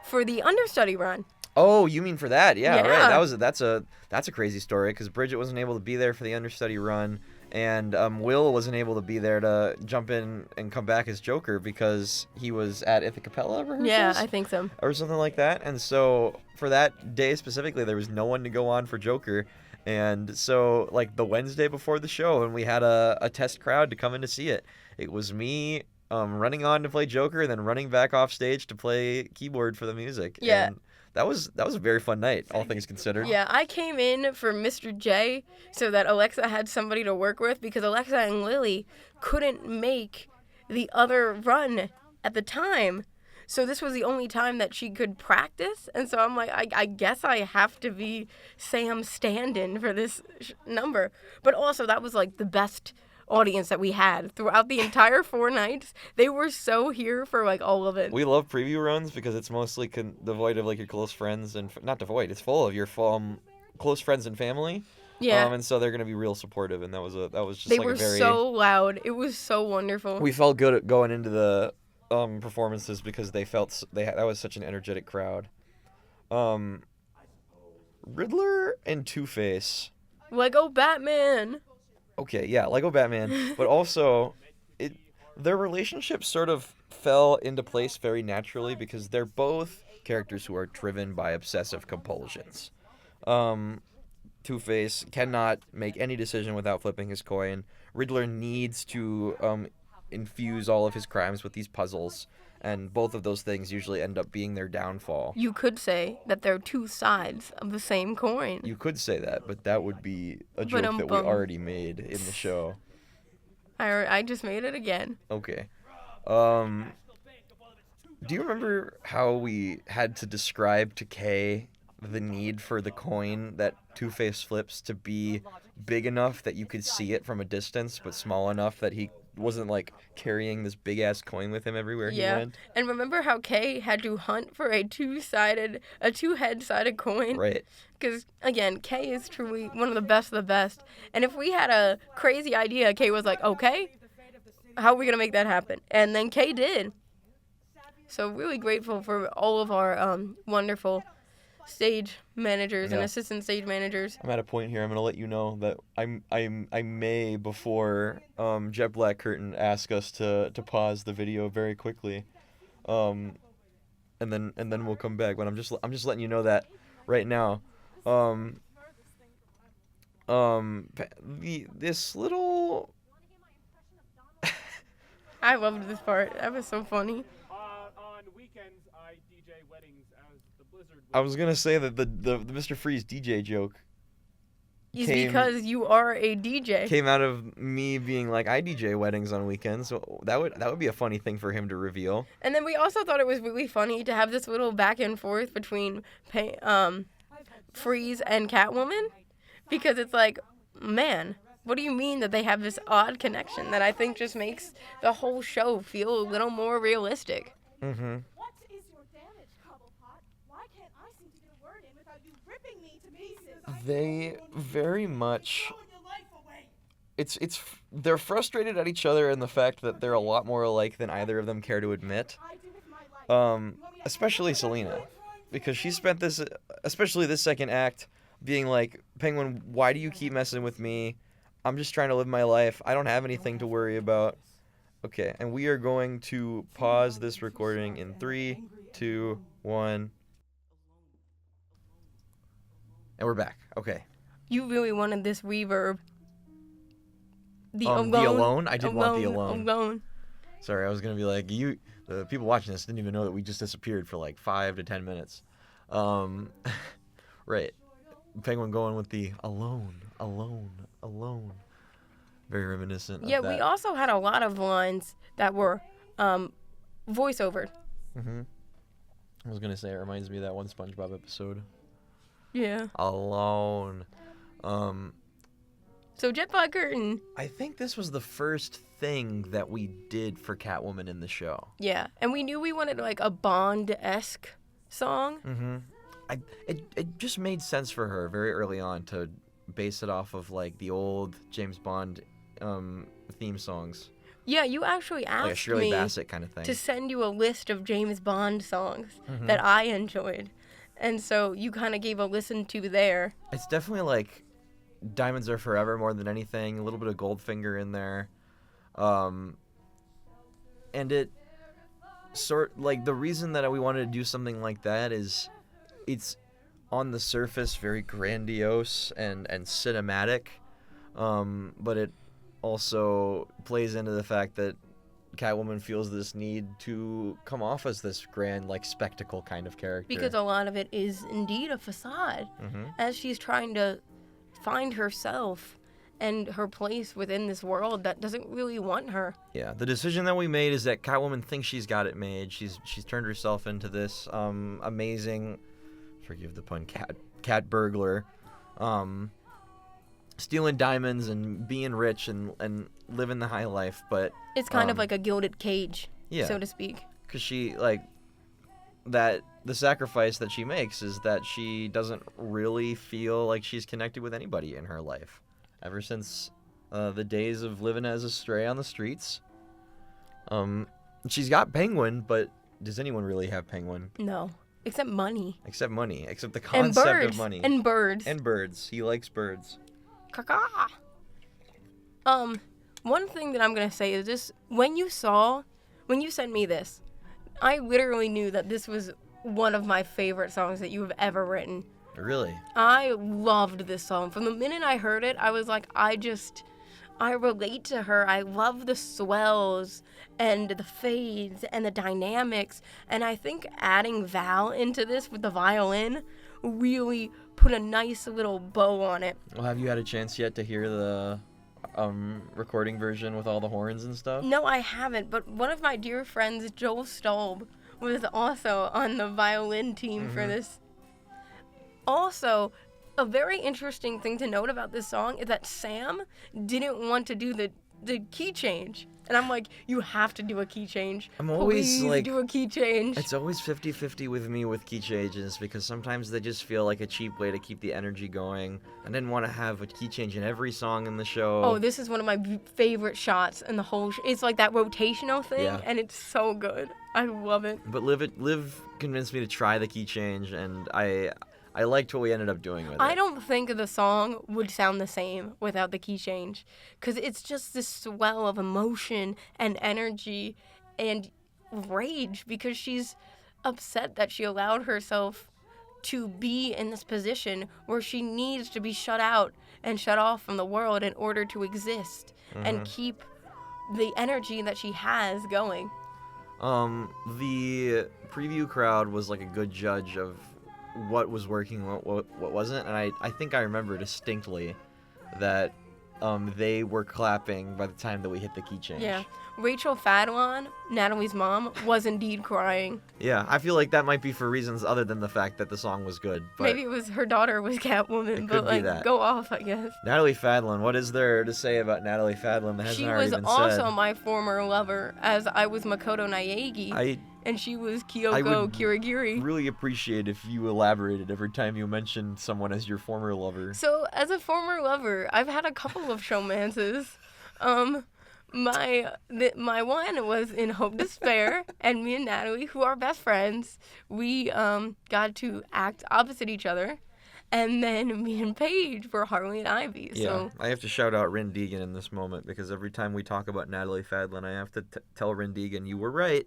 for the understudy run. Oh, you mean for that? Yeah. Right. That's a crazy story, because Bridget wasn't able to be there for the understudy run, and Will wasn't able to be there to jump in and come back as Joker because he was at Ithaca rehearsals. Yeah, I think so. Or something like that. And so for that day specifically, there was no one to go on for Joker. And so, like, the Wednesday before the show, and we had a test crowd to come in to see it. It was me running on to play Joker, and then running back off stage to play keyboard for the music. Yeah. And that was a very fun night, all things considered. Yeah, I came in for Mr. J so that Alexa had somebody to work with, because Alexa and Lily couldn't make the other run at the time. So this was the only time that she could practice. And so I'm like, I guess I have to be Sam's stand-in for this number. But also, that was like the best audience that we had throughout the entire 4 nights. They were so here for like all of it. We love preview runs because it's mostly devoid of like your close friends, and not devoid, it's full of your close friends and family. Yeah. And so they're gonna be real supportive, and that was just they like were a very so loud. It was so wonderful. We felt good at going into the performances because that was such an energetic crowd. Riddler and Two-Face. Lego Batman. Okay, yeah, Lego Batman, but also their relationship sort of fell into place very naturally because they're both characters who are driven by obsessive compulsions. Um, Two-Face cannot make any decision without flipping his coin. Riddler needs to infuse all of his crimes with these puzzles, and both of those things usually end up being their downfall. You could say that they're two sides of the same coin. You could say that, but that would be a joke that we Ba-dum-bum. already made in the show. I just made it again. Okay. Do you remember how we had to describe to Kay the need for the coin that Two-Face flips to be big enough that you could see it from a distance, but small enough that he wasn't like carrying this big ass coin with him everywhere he went? And remember how Kay had to hunt for a two-head-sided coin? Right. Because, again, Kay is truly one of the best of the best. And if we had a crazy idea, Kay was like, okay, how are we going to make that happen? And then Kay did. So really grateful for all of our wonderful stage managers and assistant stage managers. I'm at a point here. I'm gonna let you know that I may before Jet Black Curtain ask us to pause the video very quickly, and then we'll come back. But I'm just letting you know that right now. This little. I loved this part. That was so funny. On weekends, I DJ weddings as the Blizzard. I was gonna say that the Mr. Freeze DJ joke Is because you are a DJ. came out of me being like, I DJ weddings on weekends, so that would be a funny thing for him to reveal. And then we also thought it was really funny to have this little back and forth between Freeze and Catwoman, because it's like, man, what do you mean that they have this odd connection that I think just makes the whole show feel a little more realistic? Mm-hmm. What is your damage, Cobblepot? Why can't I seem to get a word in without you ripping me to pieces? They very much. They're frustrated at each other in the fact that they're a lot more alike than either of them care to admit. Especially Selena, because she spent this, especially this second act, being like, Penguin, why do you keep messing with me? I'm just trying to live my life. I don't have anything to worry about. Okay, and we are going to pause this recording in 3, 2, 1. And we're back. Okay. You really wanted this reverb. The alone? I did want the alone. Alone. Sorry, I was going to be like, the people watching this didn't even know that we just disappeared for like 5 to 10 minutes. Right. Penguin going with the alone. Very reminiscent of that. We also had a lot of lines that were voiceover. Mm-hmm. I was going to say, it reminds me of that one SpongeBob episode. Yeah. Alone. So Jet Black Curtain. I think this was the first thing that we did for Catwoman in the show. Yeah, and we knew we wanted like a Bond-esque song. Mm-hmm. It just made sense for her very early on to base it off of like the old James Bond theme songs. Yeah, you actually asked like a Shirley me Bassett kind of thing. to send you a list of James Bond songs that I enjoyed. And so you kind of gave a listen to there. It's definitely like Diamonds Are Forever more than anything. A little bit of Goldfinger in there. And it the reason that we wanted to do something like that is it's on the surface very grandiose and cinematic. But it also plays into the fact that Catwoman feels this need to come off as this grand, like, spectacle kind of character. Because a lot of it is indeed a facade. As she's trying to find herself and her place within this world that doesn't really want her. Yeah, the decision that we made is that Catwoman thinks she's got it made. She's turned herself into this amazing, forgive the pun, cat burglar, stealing diamonds and being rich and living the high life, but it's kind of like a gilded cage, so to speak. Because she, like, that the sacrifice that she makes is that she doesn't really feel like she's connected with anybody in her life. Ever since the days of living as a stray on the streets. She's got Penguin, but does anyone really have Penguin? No. Except money. Except money. Except the concept of money. And birds. And birds. He likes birds. Caca. One thing that I'm gonna say is this: when when you sent me this, I literally knew that this was one of my favorite songs that you have ever written. Really? I loved this song. From the minute I heard it, I was like, I relate to her. I love the swells and the fades and the dynamics. And I think adding Val into this with the violin really put a nice little bow on it. Well, have you had a chance yet to hear the recording version with all the horns and stuff? No, I haven't. But one of my dear friends, Joel Staub, was also on the violin team for this. Also, a very interesting thing to note about this song is that Sam didn't want to do the key change. And I'm like, you have to do a key change. I'm always Please like, do a key change. it's always 50-50 with me with key changes because sometimes they just feel like a cheap way to keep the energy going. I didn't want to have a key change in every song in the show. Oh, this is one of my favorite shots in the whole It's like that rotational thing, Yeah. and it's so good. I love it. But Liv convinced me to try the key change, and I liked what we ended up doing with it. I don't think the song would sound the same without the key change, because it's just this swell of emotion and energy and rage because she's upset that she allowed herself to be in this position where she needs to be shut out and shut off from the world in order to exist and keep the energy that she has going. The preview crowd was like a good judge of what was working, what wasn't, and I think I remember distinctly that they were clapping by the time that we hit the key change. Yeah. Rachel Fadlon, Natalie's mom, was indeed crying. Yeah, I feel like that might be for reasons other than the fact that the song was good. But Maybe it was her daughter was Catwoman, It but could be like that. go off, I guess. Natalie Fadlon, what is there to say about Natalie Fadlon that hasn't She already was been also said? my former lover, as I was Makoto Naegi, and she was Kyoko would Kirigiri. really appreciate if you elaborated every time you mentioned someone as your former lover. So, as a former lover, I've had a couple of showmances. My one was in Hope Despair, and me and Natalie, who are best friends, we got to act opposite each other. And then me and Paige were Harley and Ivy. Yeah, So I have to shout out Rin Deegan in this moment because every time we talk about Natalie Fadlon, I have to tell Rin Deegan, you were right.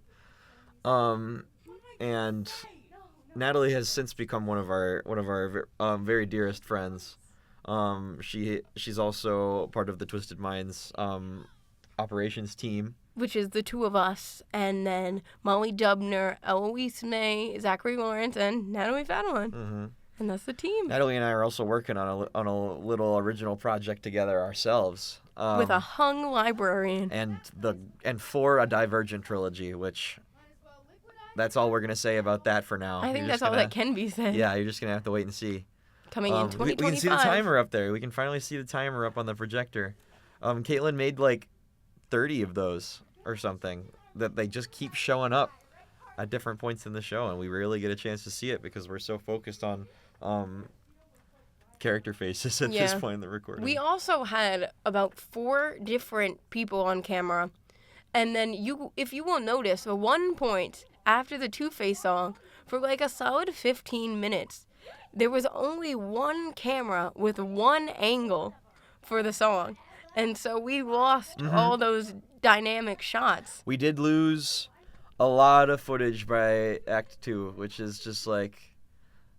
And Natalie has since become one of our very dearest friends. She's also part of the Twisted Minds operations team. which is the two of us, and then Molly Dubner, Eloise May, Zachary Lawrence, and Natalie Fadlon. Mm-hmm. And that's the team. Natalie and I are also working on a little original project together ourselves. With a hung librarian. and for a Divergent trilogy, which that's all we're gonna say about that for now. I think that's all that can be said. Yeah, you're just gonna have to wait and see. Coming in 2025. We can see the timer up there. We can finally see the timer up on the projector. Caitlin made like 30 of those or something that they just keep showing up at different points in the show, and we rarely get a chance to see it because we're so focused on character faces at this point in the recording. We also had about 4 different people on camera, and then if you will notice, at one point after the Two-Face song, for like a solid 15 minutes, there was only one camera with one angle for the song. And so we lost all those dynamic shots. We did lose a lot of footage by Act 2, which is just like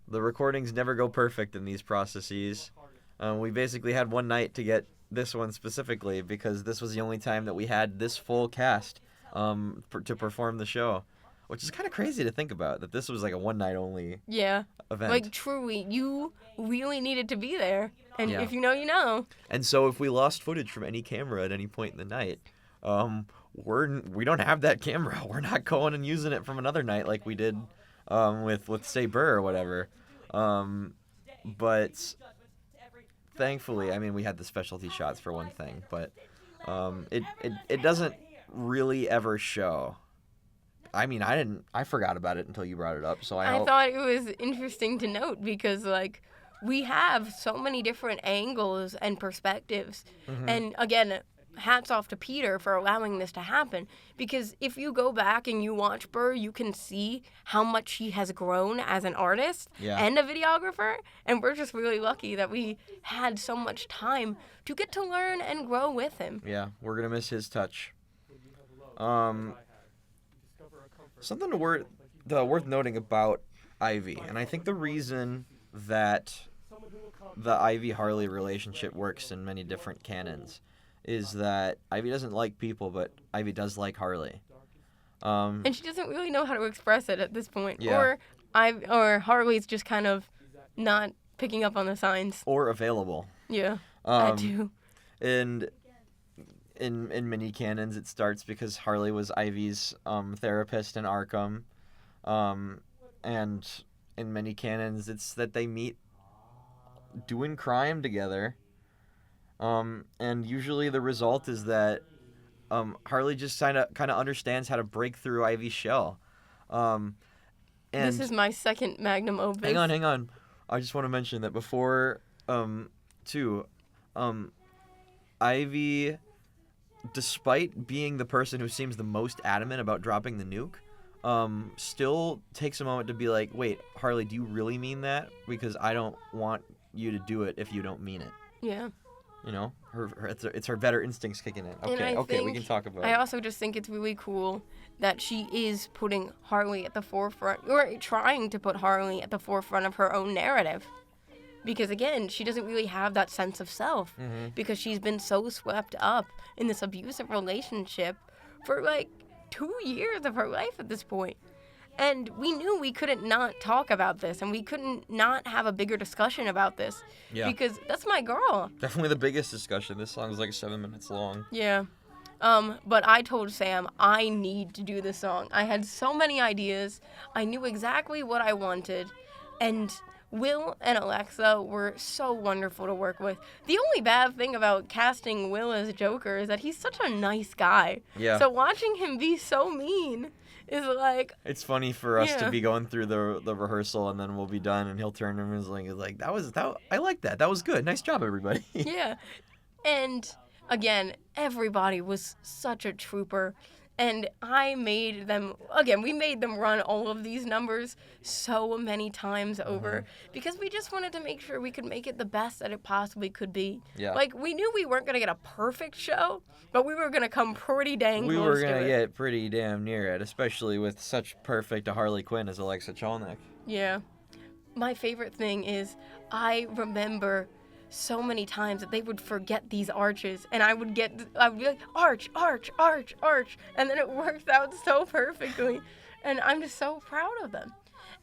the recordings never go perfect in these processes. We basically had one night to get this one specifically because this was the only time that we had this full cast to perform the show. Which is kind of crazy to think about, that this was like a one-night only event. Like, truly, you really needed to be there. And Yeah. if you know, you know. And so if we lost footage from any camera at any point in the night, we don't have that camera. We're not going and using it from another night like we did with Say Burr or whatever. But thankfully, I mean, we had the specialty shots for one thing, but it doesn't really ever show. I mean, I forgot about it until you brought it up, so I hope... thought it was interesting to note because, like, we have so many different angles and perspectives. Mm-hmm. And, again, hats off to Peter for allowing this to happen. Because if you go back and you watch Burr, you can see how much he has grown as an artist and a videographer. And we're just really lucky that we had so much time to get to learn and grow with him. Yeah, we're going to miss his touch. Something worth noting about Ivy, and I think the reason that the Ivy-Harley relationship works in many different canons is that Ivy doesn't like people, but Ivy does like Harley. And she doesn't really know how to express it at this point. Yeah. Or Harley's just kind of not picking up on the signs. Or available. Yeah, that Um, too. And in many canons, it starts because Harley was Ivy's therapist in Arkham. And in many canons, it's that they meet doing crime together. And usually the result is that Harley just kind of understands how to break through Ivy's shell. And This is my second magnum opus. hang on. I just want to mention that before, Ivy, despite being the person who seems the most adamant about dropping the nuke, still takes a moment to be like, wait, Harley, do you really mean that? Because I don't want you to do it if you don't mean it. Yeah. You know, it's her better instincts kicking in. And I Okay, we think- can talk about I it. also just think it's really cool that she is putting Harley at the forefront, or trying to put Harley at the forefront of her own narrative. Because again, she doesn't really have that sense of self because she's been so swept up in this abusive relationship for like 2 years of her life at this point. And we knew we couldn't not talk about this, and we couldn't not have a bigger discussion about this. Yeah. Because that's my girl. Definitely the biggest discussion. This song is like 7 minutes long. Yeah. But I told Sam I need to do this song. I had so many ideas. I knew exactly what I wanted. And Will and Alexa were so wonderful to work with. The only bad thing about casting Will as Joker is that he's such a nice guy. Yeah. So watching him be so mean is like, It's funny for us to Yeah. be going through the rehearsal and then we'll be done and he'll turn to him and is like that I like that. That was good. Nice job, everybody. yeah. And again, everybody was such a trooper. And we made them run all of these numbers so many times over because we just wanted to make sure we could make it the best that it possibly could be. Yeah. Like, we knew we weren't going to get a perfect show, but we were going to come pretty dang We close were to gonna it. get pretty damn near it, especially with such perfect a Harley Quinn as Alexa Cholnick. Yeah. My favorite thing is I remember so many times that they would forget these arches, and I would be like, arch, arch, arch, arch, and then it worked out so perfectly, and I'm just so proud of them.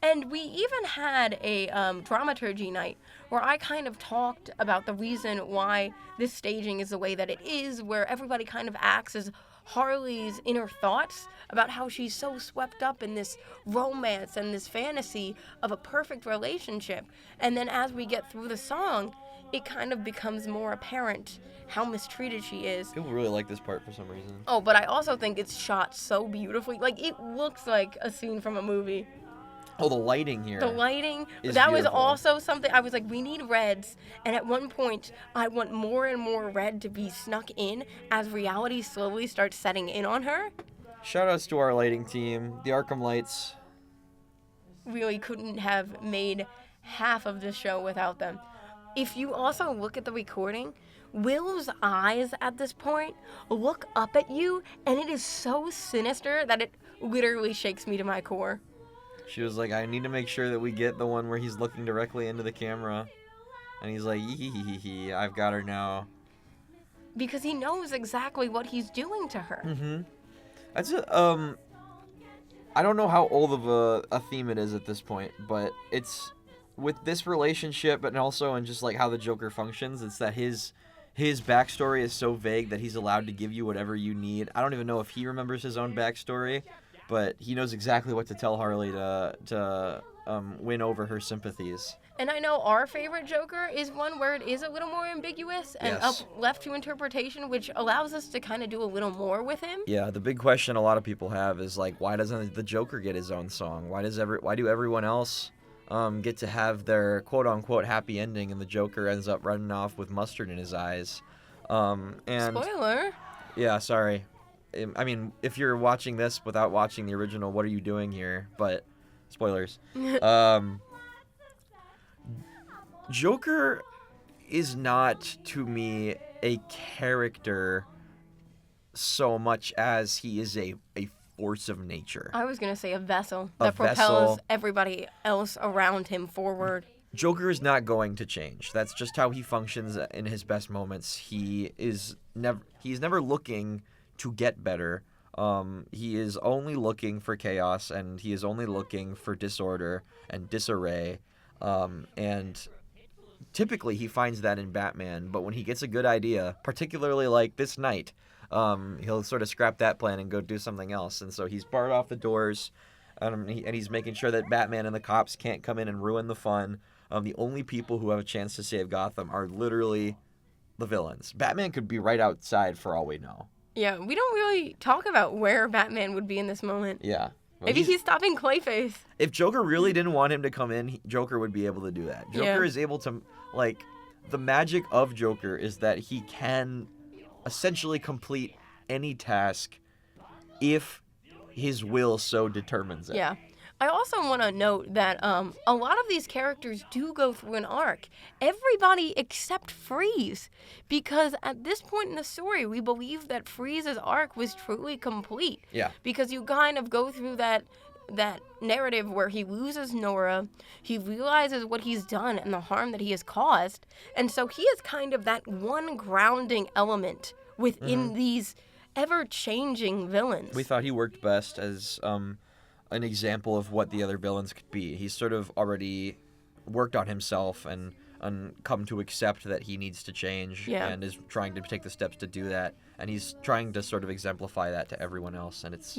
And we even had a dramaturgy night where I kind of talked about the reason why this staging is the way that it is, where everybody kind of acts as Harley's inner thoughts about how she's so swept up in this romance and this fantasy of a perfect relationship. And then as we get through the song, it kind of becomes more apparent how mistreated she is. People really like this part for some reason. Oh, but I also think it's shot so beautifully. Like, it looks like a scene from a movie. Oh, the lighting here. The lighting, is that was beautiful. also something, I was like, we need reds. And at one point, I want more and more red to be snuck in as reality slowly starts setting in on her. Shout outs to our lighting team, the Arkham Lights. Really couldn't have made half of this show without them. If you also look at the recording, Will's eyes at this point look up at you, and it is so sinister that it literally shakes me to my core. She was like, I need to make sure that we get the one where he's looking directly into the camera. And he's like, hee, I've got her now. Because he knows exactly what he's doing to her. That's I don't know how old of a theme it is at this point, but it's with this relationship and also in just like how the Joker functions, it's that his backstory is so vague that he's allowed to give you whatever you need. I don't even know if he remembers his own backstory, but he knows exactly what to tell Harley to win over her sympathies. And I know our favorite Joker is one where it is a little more ambiguous and Yes. left to interpretation, which allows us to kind of do a little more with him. Yeah, the big question a lot of people have is like, why doesn't the Joker get his own song? Why do everyone else get to have their quote unquote happy ending and the Joker ends up running off with mustard in his eyes? And Spoiler. yeah, sorry. I mean, if you're watching this without watching the original, what are you doing here? But spoilers. Joker is not, to me, a character so much as he is a force of nature. I was going to say a vessel A that propels vessel. everybody else around him forward. Joker is not going to change. That's just how he functions in his best moments. He's never looking to get better. He is only looking for chaos, and he is only looking for disorder and disarray. And typically he finds that in Batman, but when he gets a good idea, particularly like this night, he'll sort of scrap that plan and go do something else. And so he's barred off the doors, and he's making sure that Batman and the cops can't come in and ruin the fun. The only people who have a chance to save Gotham are literally the villains. Batman could be right outside for all we know. Yeah, we don't really talk about where Batman would be in this moment. Yeah. Well, Maybe he's stopping Clayface. If Joker really didn't want him to come in, Joker would be able to do that. Joker is able to, like, the magic of Joker is that he can essentially complete any task if his will so determines it. Yeah. I also want to note that a lot of these characters do go through an arc. Everybody except Freeze. Because at this point in the story, we believe that Freeze's arc was truly complete. Yeah. Because you kind of go through that narrative where he loses Nora, he realizes what he's done and the harm that he has caused, and so he is kind of that one grounding element within these ever-changing villains. We thought he worked best as an example of what the other villains could be. He's sort of already worked on himself and come to accept that he needs to change and is trying to take the steps to do that, and he's trying to sort of exemplify that to everyone else. And it's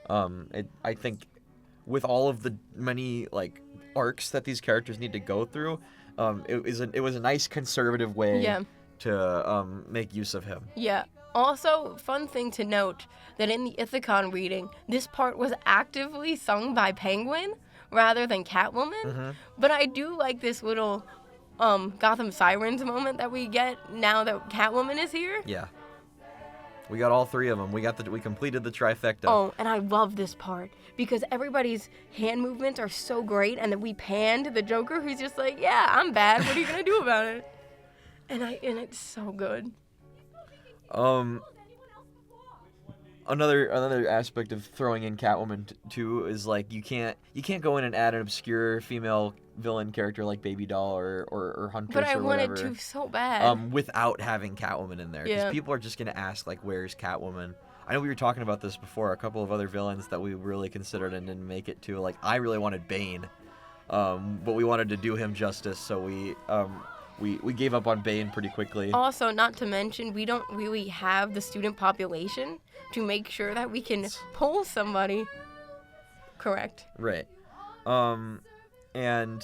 I think with all of the many like arcs that these characters need to go through, it was a nice conservative way to make use of him. Yeah. Also, fun thing to note that in the Ithacon reading, this part was actively sung by Penguin rather than Catwoman. But I do like this little Gotham Sirens moment that we get now that Catwoman is here. Yeah. We got all three of them. We completed the trifecta. Oh, and I love this part because everybody's hand movements are so great, and then we panned the Joker who's just like, "Yeah, I'm bad. What are you gonna do about it?" And it's so good. Another aspect of throwing in Catwoman too is like you can't go in and add an obscure female villain character like Baby Doll or Huntress But I or whatever. wanted to so bad. Without having Catwoman in there, because people are just gonna ask like, "Where's Catwoman?" I know we were talking about this before. A couple of other villains that we really considered and didn't make it to. Like I really wanted Bane, but we wanted to do him justice, so we gave up on Bane pretty quickly. Also, not to mention, we don't really have the student population to make sure that we can pull somebody. Correct. Right. And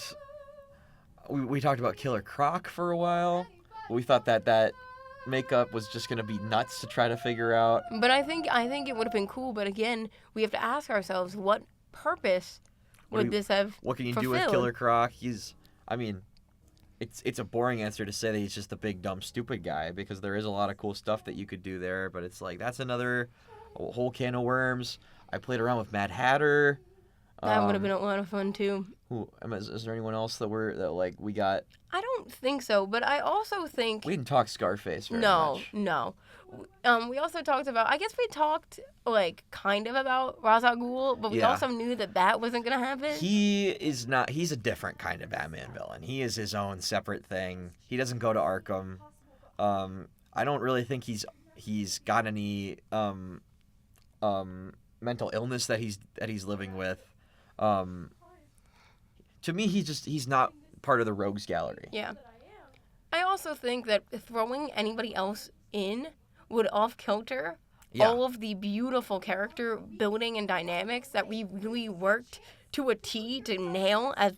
we talked about Killer Croc for a while. We thought that makeup was just going to be nuts to try to figure out. But I think it would have been cool. But again, we have to ask ourselves, what purpose would this have What can you do fulfilled? with Killer Croc? It's a boring answer to say that he's just a big, dumb, stupid guy, because there is a lot of cool stuff that you could do there, but it's like, that's another whole can of worms. I played around with Mad Hatter. That would have been a lot of fun, too. Is there anyone else that we got? I don't think so, but I also think... We didn't talk Scarface very much. No. We also talked about... I guess we talked, kind of about Ra's al Ghul, but we also knew that wasn't going to happen. He's a different kind of Batman villain. He is his own separate thing. He doesn't go to Arkham. I don't really think he's got any mental illness that he's living with. To me, he's not part of the rogues gallery. Yeah. I also think that throwing anybody else in would off-kilter all of the beautiful character building and dynamics that we really worked to a T to nail as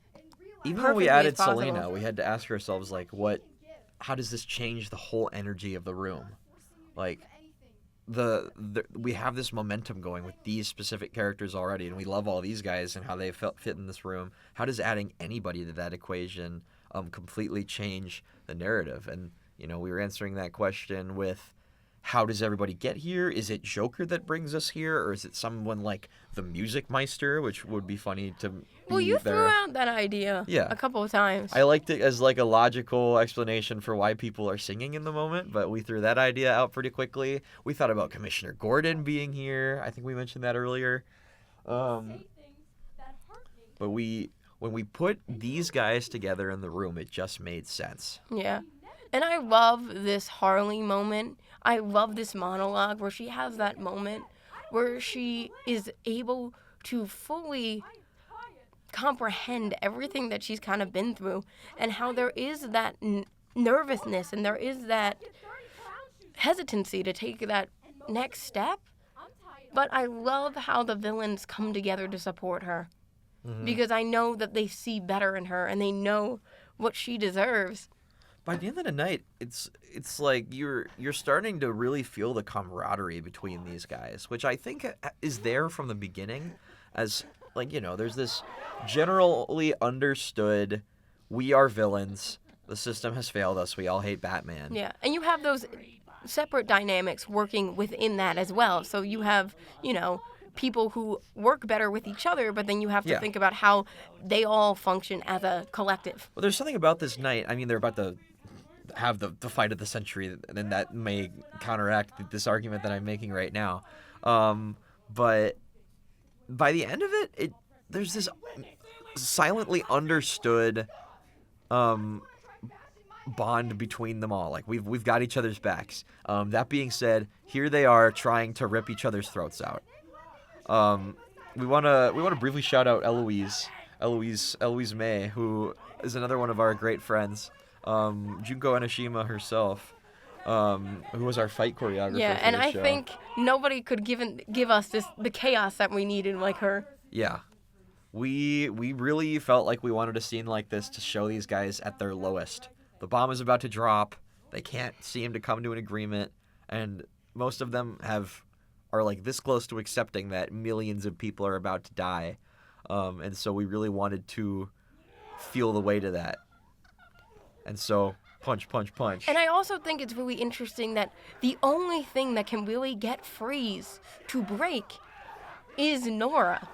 Even when we added possible. Selena, we had to ask ourselves, like, how does this change the whole energy of the room? Like, we have this momentum going with these specific characters already, and we love all these guys and how they fit in this room. How does adding anybody to that equation completely change the narrative? And we were answering that question with how does everybody get here? Is it Joker that brings us here, or is it someone like the Music Meister, which would be funny to be Well, you there. threw out that idea a couple of times. I liked it as like a logical explanation for why people are singing in the moment, but we threw that idea out pretty quickly. We thought about Commissioner Gordon being here. I think we mentioned that earlier. But when we put these guys together in the room, it just made sense. Yeah. And I love this Harley moment. I love this monologue where she has that moment where she is able to fully comprehend everything that she's kind of been through, and how there is that nervousness and there is that hesitancy to take that next step. But I love how the villains come together to support her, because I know that they see better in her and they know what she deserves. By the end of the night, it's like you're starting to really feel the camaraderie between these guys, which I think is there from the beginning, as like, you know, there's this generally understood, we are villains, the system has failed us, we all hate Batman. Yeah, and you have those separate dynamics working within that as well. So you have, you know, people who work better with each other, but then you have to think about how they all function as a collective. Well, there's something about this night. I mean, they're about to have the fight of the century, and that may counteract this argument that I'm making right now. But by the end of it, there's this silently understood bond between them all. Like we've got each other's backs. That being said, here they are trying to rip each other's throats out. We wanna briefly shout out Eloise May, who is another one of our great friends. Junko Enoshima herself, who was our fight choreographer. Yeah, for and this I show. think nobody could give us the chaos that we needed like her. Yeah. We really felt like we wanted a scene like this to show these guys at their lowest. The bomb is about to drop. They can't seem to come to an agreement, and most of them are like this close to accepting that millions of people are about to die. And so we really wanted to feel the weight of that. And so, punch, punch, punch. And I also think it's really interesting that the only thing that can really get Freeze to break is Nora.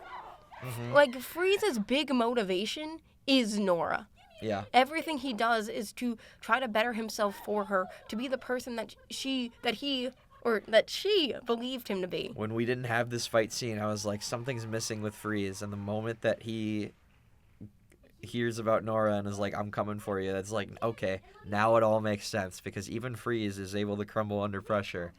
Like, Freeze's big motivation is Nora. Yeah. Everything he does is to try to better himself for her, to be the person that she believed him to be. When we didn't have this fight scene, I was like, something's missing with Freeze. And the moment that he hears about Nora and is like, I'm coming for you, that's like, okay, now it all makes sense, because even Freeze is able to crumble under pressure.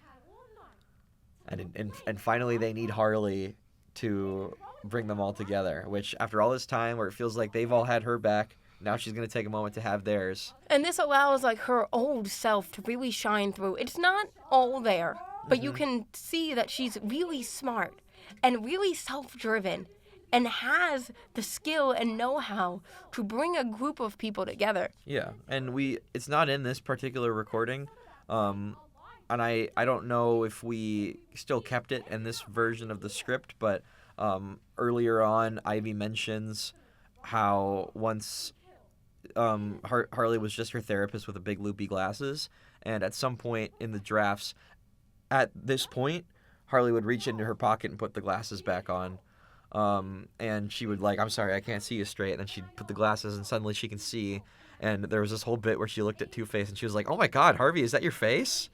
And finally they need Harley to bring them all together, which after all this time where it feels like they've all had her back, now she's going to take a moment to have theirs. And this allows like her old self to really shine through. It's not all there, but you can see that she's really smart and really self-driven and has the skill and know-how to bring a group of people together. Yeah, and it's not in this particular recording, and I don't know if we still kept it in this version of the script, but earlier on, Ivy mentions how once Harley was just her therapist with the big loopy glasses, and at some point in the drafts, at this point, Harley would reach into her pocket and put the glasses back on. And she would like, I'm sorry, I can't see you straight. And then she'd put the glasses and suddenly she can see. And there was this whole bit where she looked at Two-Face and she was like, oh my God, Harvey, is that your face?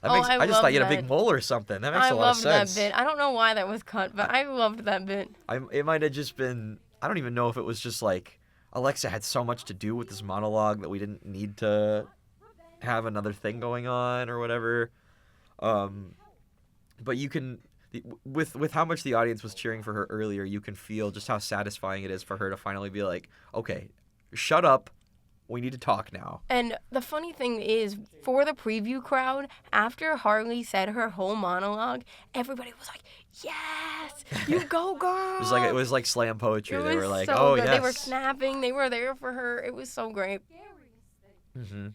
I just thought you had a big mole or something. That makes a lot of sense. I loved that bit. I don't know why that was cut, but I loved that bit. It might have just been, I don't even know if it was just like, Alexa had so much to do with this monologue that we didn't need to have another thing going on or whatever. But you can, with how much the audience was cheering for her earlier, you can feel just how satisfying it is for her to finally be like, okay, shut up. We need to talk now. And the funny thing is, for the preview crowd, after Harley said her whole monologue, everybody was like, yes, you go, girl. It was like slam poetry. They were like, so oh, good. yes. They were snapping. They were there for her. It was so great. Mm-hmm.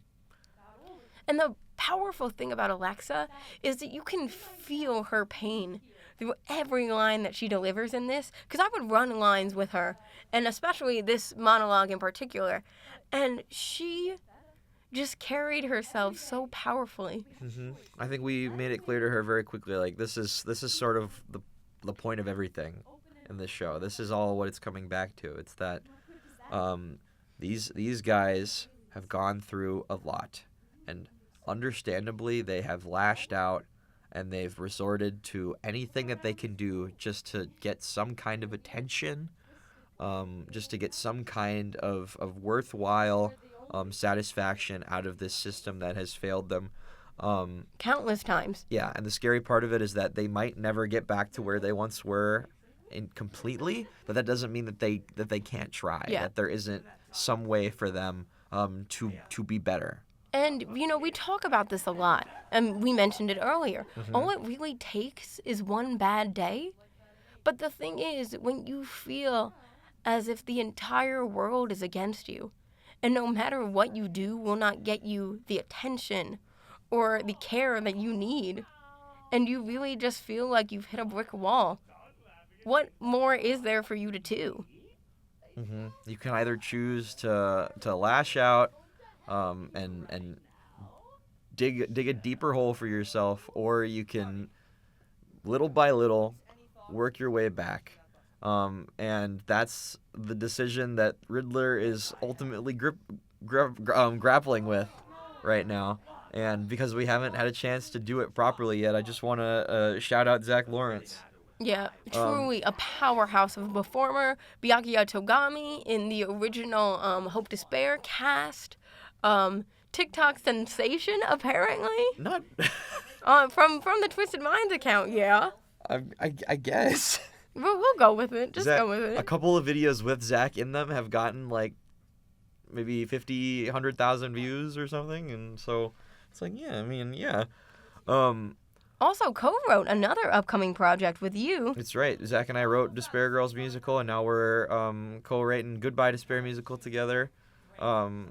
And the powerful thing about Alexa is that you can feel her pain through every line that she delivers in this. Because I would run lines with her, and especially this monologue in particular. And she just carried herself so powerfully. I think we made it clear to her very quickly, like, this is sort of the point of everything in this show. This is all what it's coming back to. It's that these guys have gone through a lot, and understandably they have lashed out, and they've resorted to anything that they can do just to get some kind of attention, just to get some kind of worthwhile satisfaction out of this system that has failed them. Countless times. Yeah, and the scary part of it is that they might never get back to where they once were completely, but that doesn't mean that they can't try, that there isn't some way for them to be better. And, we talk about this a lot, and we mentioned it earlier. All it really takes is one bad day. But the thing is, when you feel as if the entire world is against you, and no matter what you do will not get you the attention or the care that you need, and you really just feel like you've hit a brick wall, what more is there for you to do? You can either choose to lash out and dig a deeper hole for yourself, or you can little by little work your way back. And that's the decision that Riddler is ultimately grappling with right now. And because we haven't had a chance to do it properly yet, I just want to shout out Zach Lawrence. Yeah, truly a powerhouse of a performer. Byakuya Togami in the original Hope to Spare cast. TikTok sensation, apparently. Not from the Twisted Minds account, yeah. I guess. We'll go with it. Just go with it. A couple of videos with Zach in them have gotten like maybe 50, 100,000 views or something, and so it's like, yeah, I mean, yeah. Also co-wrote another upcoming project with you. That's right. Zach and I wrote Despair Girls musical, and now we're co-writing Goodbye Despair musical together.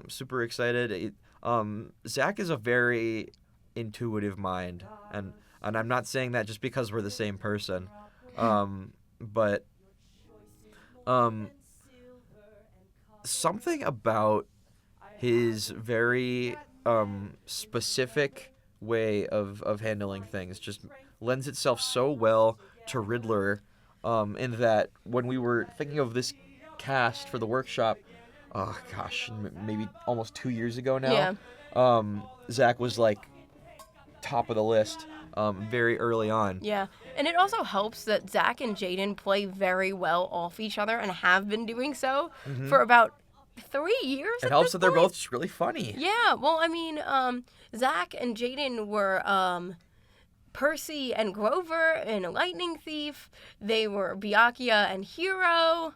Super excited. Zach is a very intuitive mind, and I'm not saying that just because we're the same person. But something about his very specific way of handling things just lends itself so well to Riddler, in that when we were thinking of this cast for the workshop, oh gosh, maybe almost 2 years ago now, Zach was like top of the list very early on. Yeah, and it also helps that Zach and Jaden play very well off each other and have been doing so for about 3 years. It helps that they're both just really funny. Yeah, well, I mean, Zach and Jaden were Percy and Grover in Lightning Thief. They were Byakuya and Hero.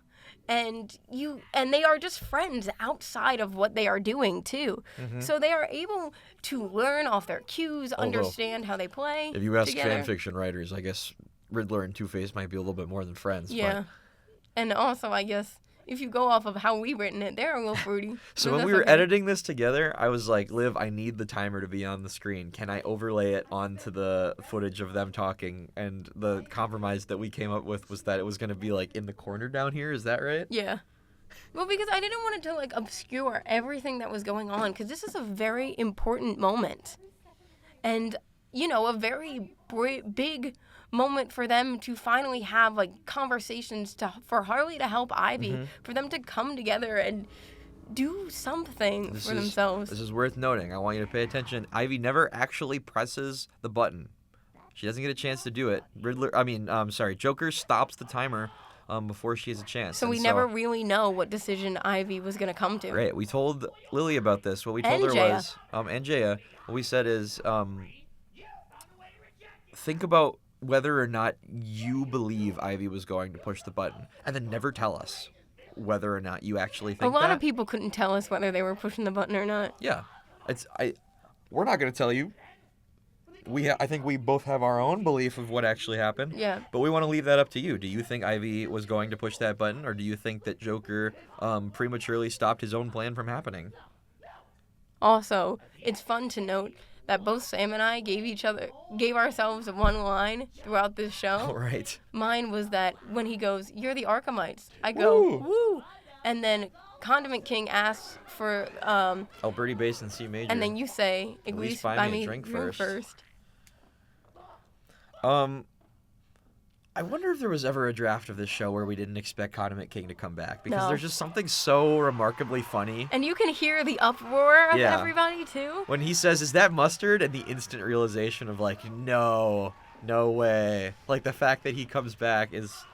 And they are just friends outside of what they are doing too. So they are able to learn off their cues, understand how they play. If you ask together. fan fiction writers, I guess Riddler and Two-Face might be a little bit more than friends. Yeah. But... And also, I guess, if you go off of how we've written it, they're a little fruity. So when we were editing this together, I was like, Liv, I need the timer to be on the screen. Can I overlay it onto the footage of them talking? And the compromise that we came up with was that it was going to be like in the corner down here. Is that right? Yeah. Well, because I didn't want it to like obscure everything that was going on, because this is a very important moment. And, a very big moment for them to finally have like conversations for Harley to help Ivy, for them to come together and do something for themselves. This is worth noting. I want you to pay attention. Ivy never actually presses the button. She doesn't get a chance to do it. Joker stops the timer before she has a chance. So we never really know what decision Ivy was going to come to. Right. We told Lily about this. What we told her was, and Jaya, what we said is, think about whether or not you believe Ivy was going to push the button, and then never tell us whether or not you actually think that. A lot of people couldn't tell us whether they were pushing the button or not. Yeah. We're not going to tell you. I think we both have our own belief of what actually happened. Yeah. But we want to leave that up to you. Do you think Ivy was going to push that button, or do you think that Joker prematurely stopped his own plan from happening? Also, it's fun to note that both Sam and I gave ourselves one line throughout this show. Oh, right. Mine was that when he goes, "You're the Arkhamites," I go, "Woo!" And then Condiment King asks for, Alberti bass in C major. and then you say, At least buy me a drink first. I wonder if there was ever a draft of this show where we didn't expect Condiment King to come back, because No. there's just something so remarkably funny. And you can hear the uproar of Yeah. everybody, too. When he says, "Is that mustard?" and the instant realization of like, no way. Like the fact that he comes back is.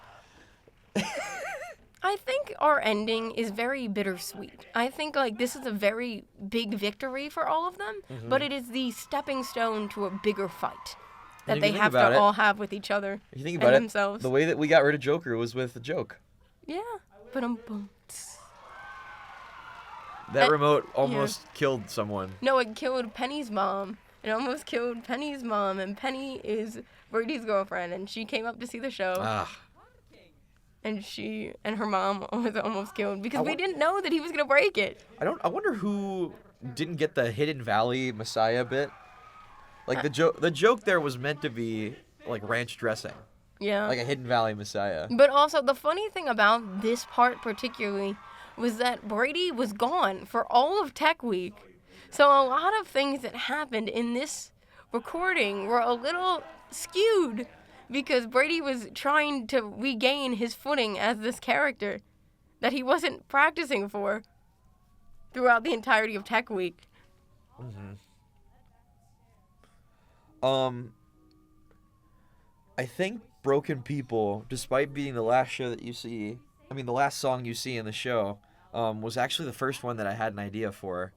I think our ending is very bittersweet. I think like this is a very big victory for all of them, but it is the stepping stone to a bigger fight that if they you think have about to it- all have with each other If you think and about it, themselves. the way that we got rid of Joker was with a joke. Yeah, but boom. That remote almost killed someone. No, it killed Penny's mom. It almost killed Penny's mom, and Penny is Brady's girlfriend, and she came up to see the show, Ah, and her mom was almost killed because we wa- didn't know that he was gonna break it. I wonder who didn't get the Hidden Valley Messiah bit. Like the joke there was meant to be like ranch dressing, Yeah. like a Hidden Valley Messiah. But also, the funny thing about this part particularly was that Brady was gone for all of Tech Week. So a lot of things that happened in this recording were a little skewed because Brady was trying to regain his footing as this character that he wasn't practicing for throughout the entirety of Tech Week. I think Broken People, despite being the last show that you see, the last song you see in the show, was actually the first one that I had an idea for.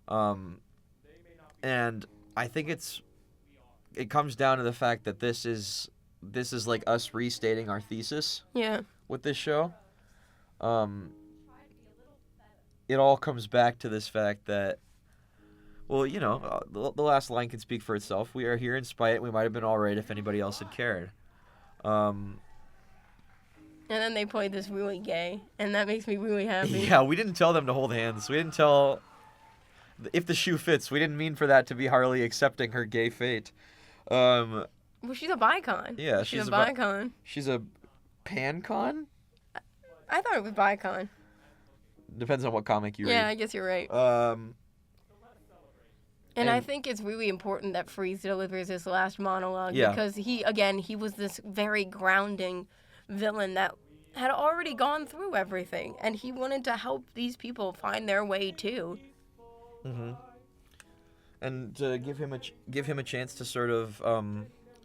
And I think it comes down to the fact that this is like us restating our thesis Yeah. with this show. It all comes back to this fact that, well, the last line can speak for itself. We are here in spite. We might have been all right if anybody else had cared. And then they played this really gay, and that makes me really happy. Yeah, we didn't tell them to hold hands. We didn't tell if the shoe fits. We didn't mean for that to be Harley accepting her gay fate. Well, she's a bicon. Yeah, she's she's a bicon. She's a pancon? I thought it was bicon. Depends on what comic you Yeah, I read. guess you're right. And I think it's really important that Freeze delivers his last monologue Yeah. because he was this very grounding villain that had already gone through everything, and he wanted to help these people find their way too. And to give him a chance to sort of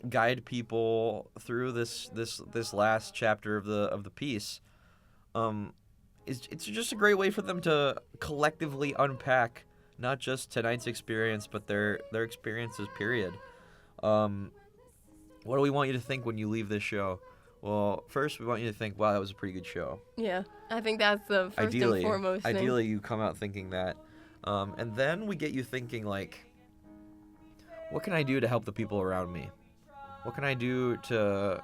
guide people through this last chapter of the piece. It's just a great way for them to collectively unpack not just tonight's experience, but their experiences, period. What do we want you to think when you leave this show? Well, first, we want you to think, wow, that was a pretty good show. Yeah, I think that's the first and foremost thing. Ideally, you come out thinking that. And then we get you thinking, like, what can I do to help the people around me? What can I do to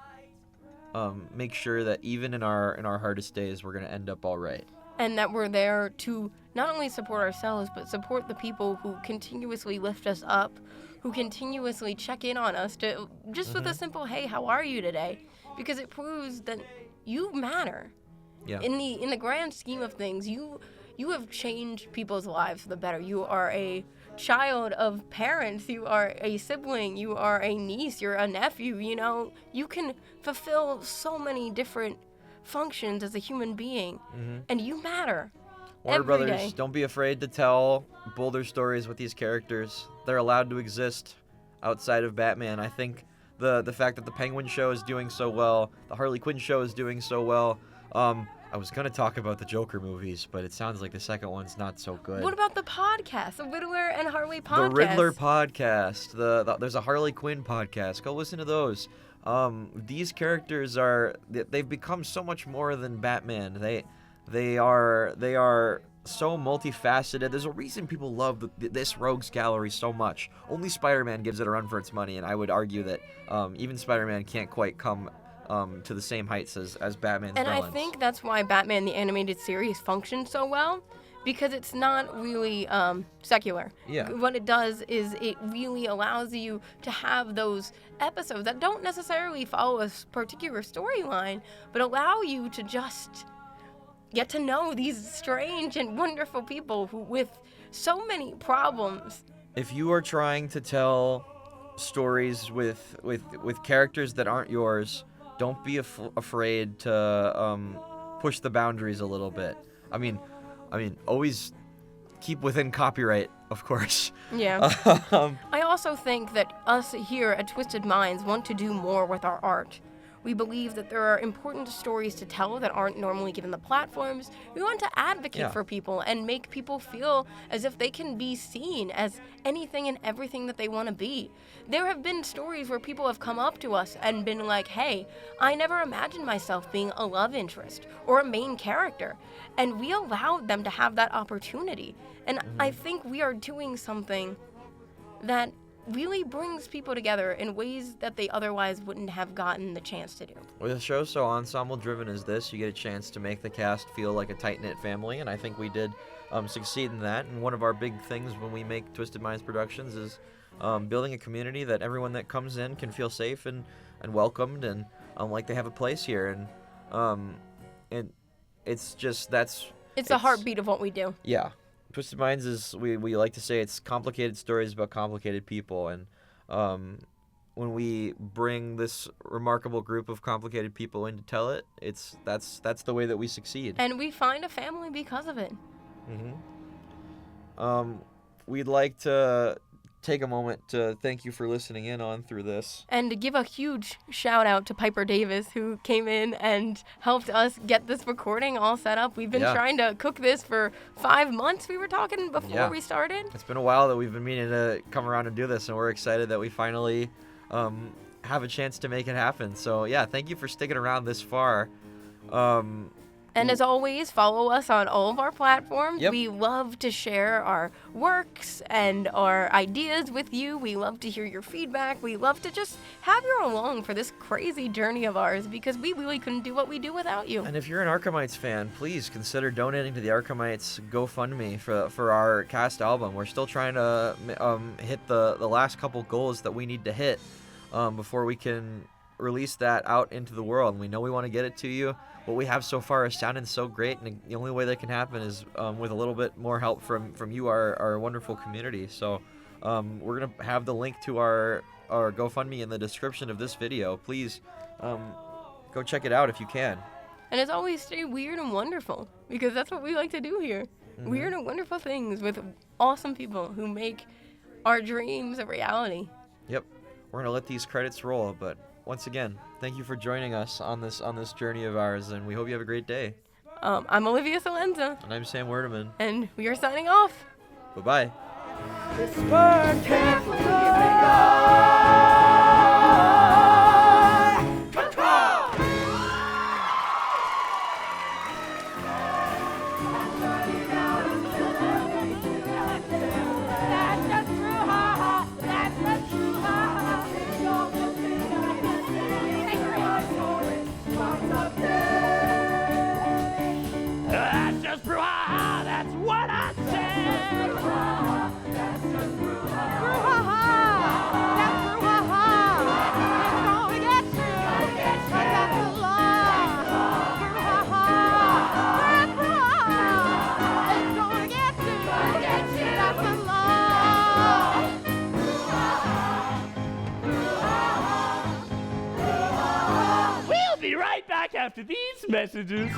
make sure that even in our hardest days, we're going to end up all right? And that we're there to not only support ourselves, but support the people who continuously lift us up, who continuously check in on us to just with a simple, hey, how are you today? Because it proves that you matter. Yeah. In the grand scheme of things, you have changed people's lives for the better. You are a child of parents, you are a sibling, you are a niece, you're a nephew, you can fulfill so many different functions as a human being, and you matter. Warner every Brothers, day. don't be afraid to tell bolder stories with these characters. They're allowed to exist outside of Batman. I think the fact that the Penguin show is doing so well, the Harley Quinn show is doing so well. I was going to talk about the Joker movies, but it sounds like the second one's not so good. What about the podcast, the Riddler and Harley podcast? The Riddler podcast. There's a Harley Quinn podcast. Go listen to those. These characters they've become so much more than Batman. They are so multifaceted. There's a reason people love this Rogues Gallery so much. Only Spider-Man gives it a run for its money, and I would argue that even Spider-Man can't quite come to the same heights as Batman's villains. I think that's why Batman the Animated Series functions so well, because it's not really secular. Yeah. What it does is it really allows you to have those episodes that don't necessarily follow a particular storyline, but allow you to just get to know these strange and wonderful people who with so many problems. If you are trying to tell stories with characters that aren't yours, don't be afraid to push the boundaries a little bit. I mean, always keep within copyright, of course. Yeah. I also think that us here at Twisted Minds want to do more with our art. We believe that there are important stories to tell that aren't normally given the platforms. We want to advocate for people and make people feel as if they can be seen as anything and everything that they want to be. There have been stories where people have come up to us and been like, hey, I never imagined myself being a love interest or a main character. And we allowed them to have that opportunity. And I think we are doing something that really brings people together in ways that they otherwise wouldn't have gotten the chance to do. With a show so ensemble-driven as this, you get a chance to make the cast feel like a tight-knit family, and I think we did succeed in that. And one of our big things when we make Twisted Minds Productions is building a community that everyone that comes in can feel safe and welcomed and like they have a place here. And it's just It's the heartbeat of what we do. Yeah. Twisted Minds is, we like to say, it's complicated stories about complicated people, and when we bring this remarkable group of complicated people in to tell it, that's the way that we succeed. And we find a family because of it. We'd like to take a moment to thank you for listening in on through this. And to give a huge shout out to Piper Davis, who came in and helped us get this recording all set up. We've been trying to cook this for 5 months, we were talking before we started. It's been a while that we've been meaning to come around and do this, and we're excited that we finally have a chance to make it happen. So yeah, thank you for sticking around this far. And as always, follow us on all of our platforms. Yep. We love to share our works and our ideas with you. We love to hear your feedback. We love to just have you along for this crazy journey of ours, because we really couldn't do what we do without you. And if you're an Arkhamites fan, please consider donating to the Arkhamites GoFundMe for our cast album. We're still trying to hit the last couple goals that we need to hit before we can release that out into the world. And we know we want to get it to you. What we have so far is sounding so great, and the only way that can happen is with a little bit more help from you, our wonderful community. So we're going to have the link to our GoFundMe in the description of this video. Please go check it out if you can. And as always, stay weird and wonderful, because that's what we like to do here. Weird and wonderful things with awesome people who make our dreams a reality. Yep. We're going to let these credits roll, but once again, thank you for joining us on this journey of ours, and we hope you have a great day. I'm Olivia Celenza. And I'm Sam Wurdemann. And we are signing off. Bye-bye. This world can't leave me That's just true, ha ha. That's just true, ha ha. Don't you think I can see? That's just true, ha ha. That's what I said. True, ha ha. That's true, ha ha. It's gonna get you. But that's the law. True, ha ha. That's true, ha ha. It's gonna get you. That's the law. We'll be right back after these messages.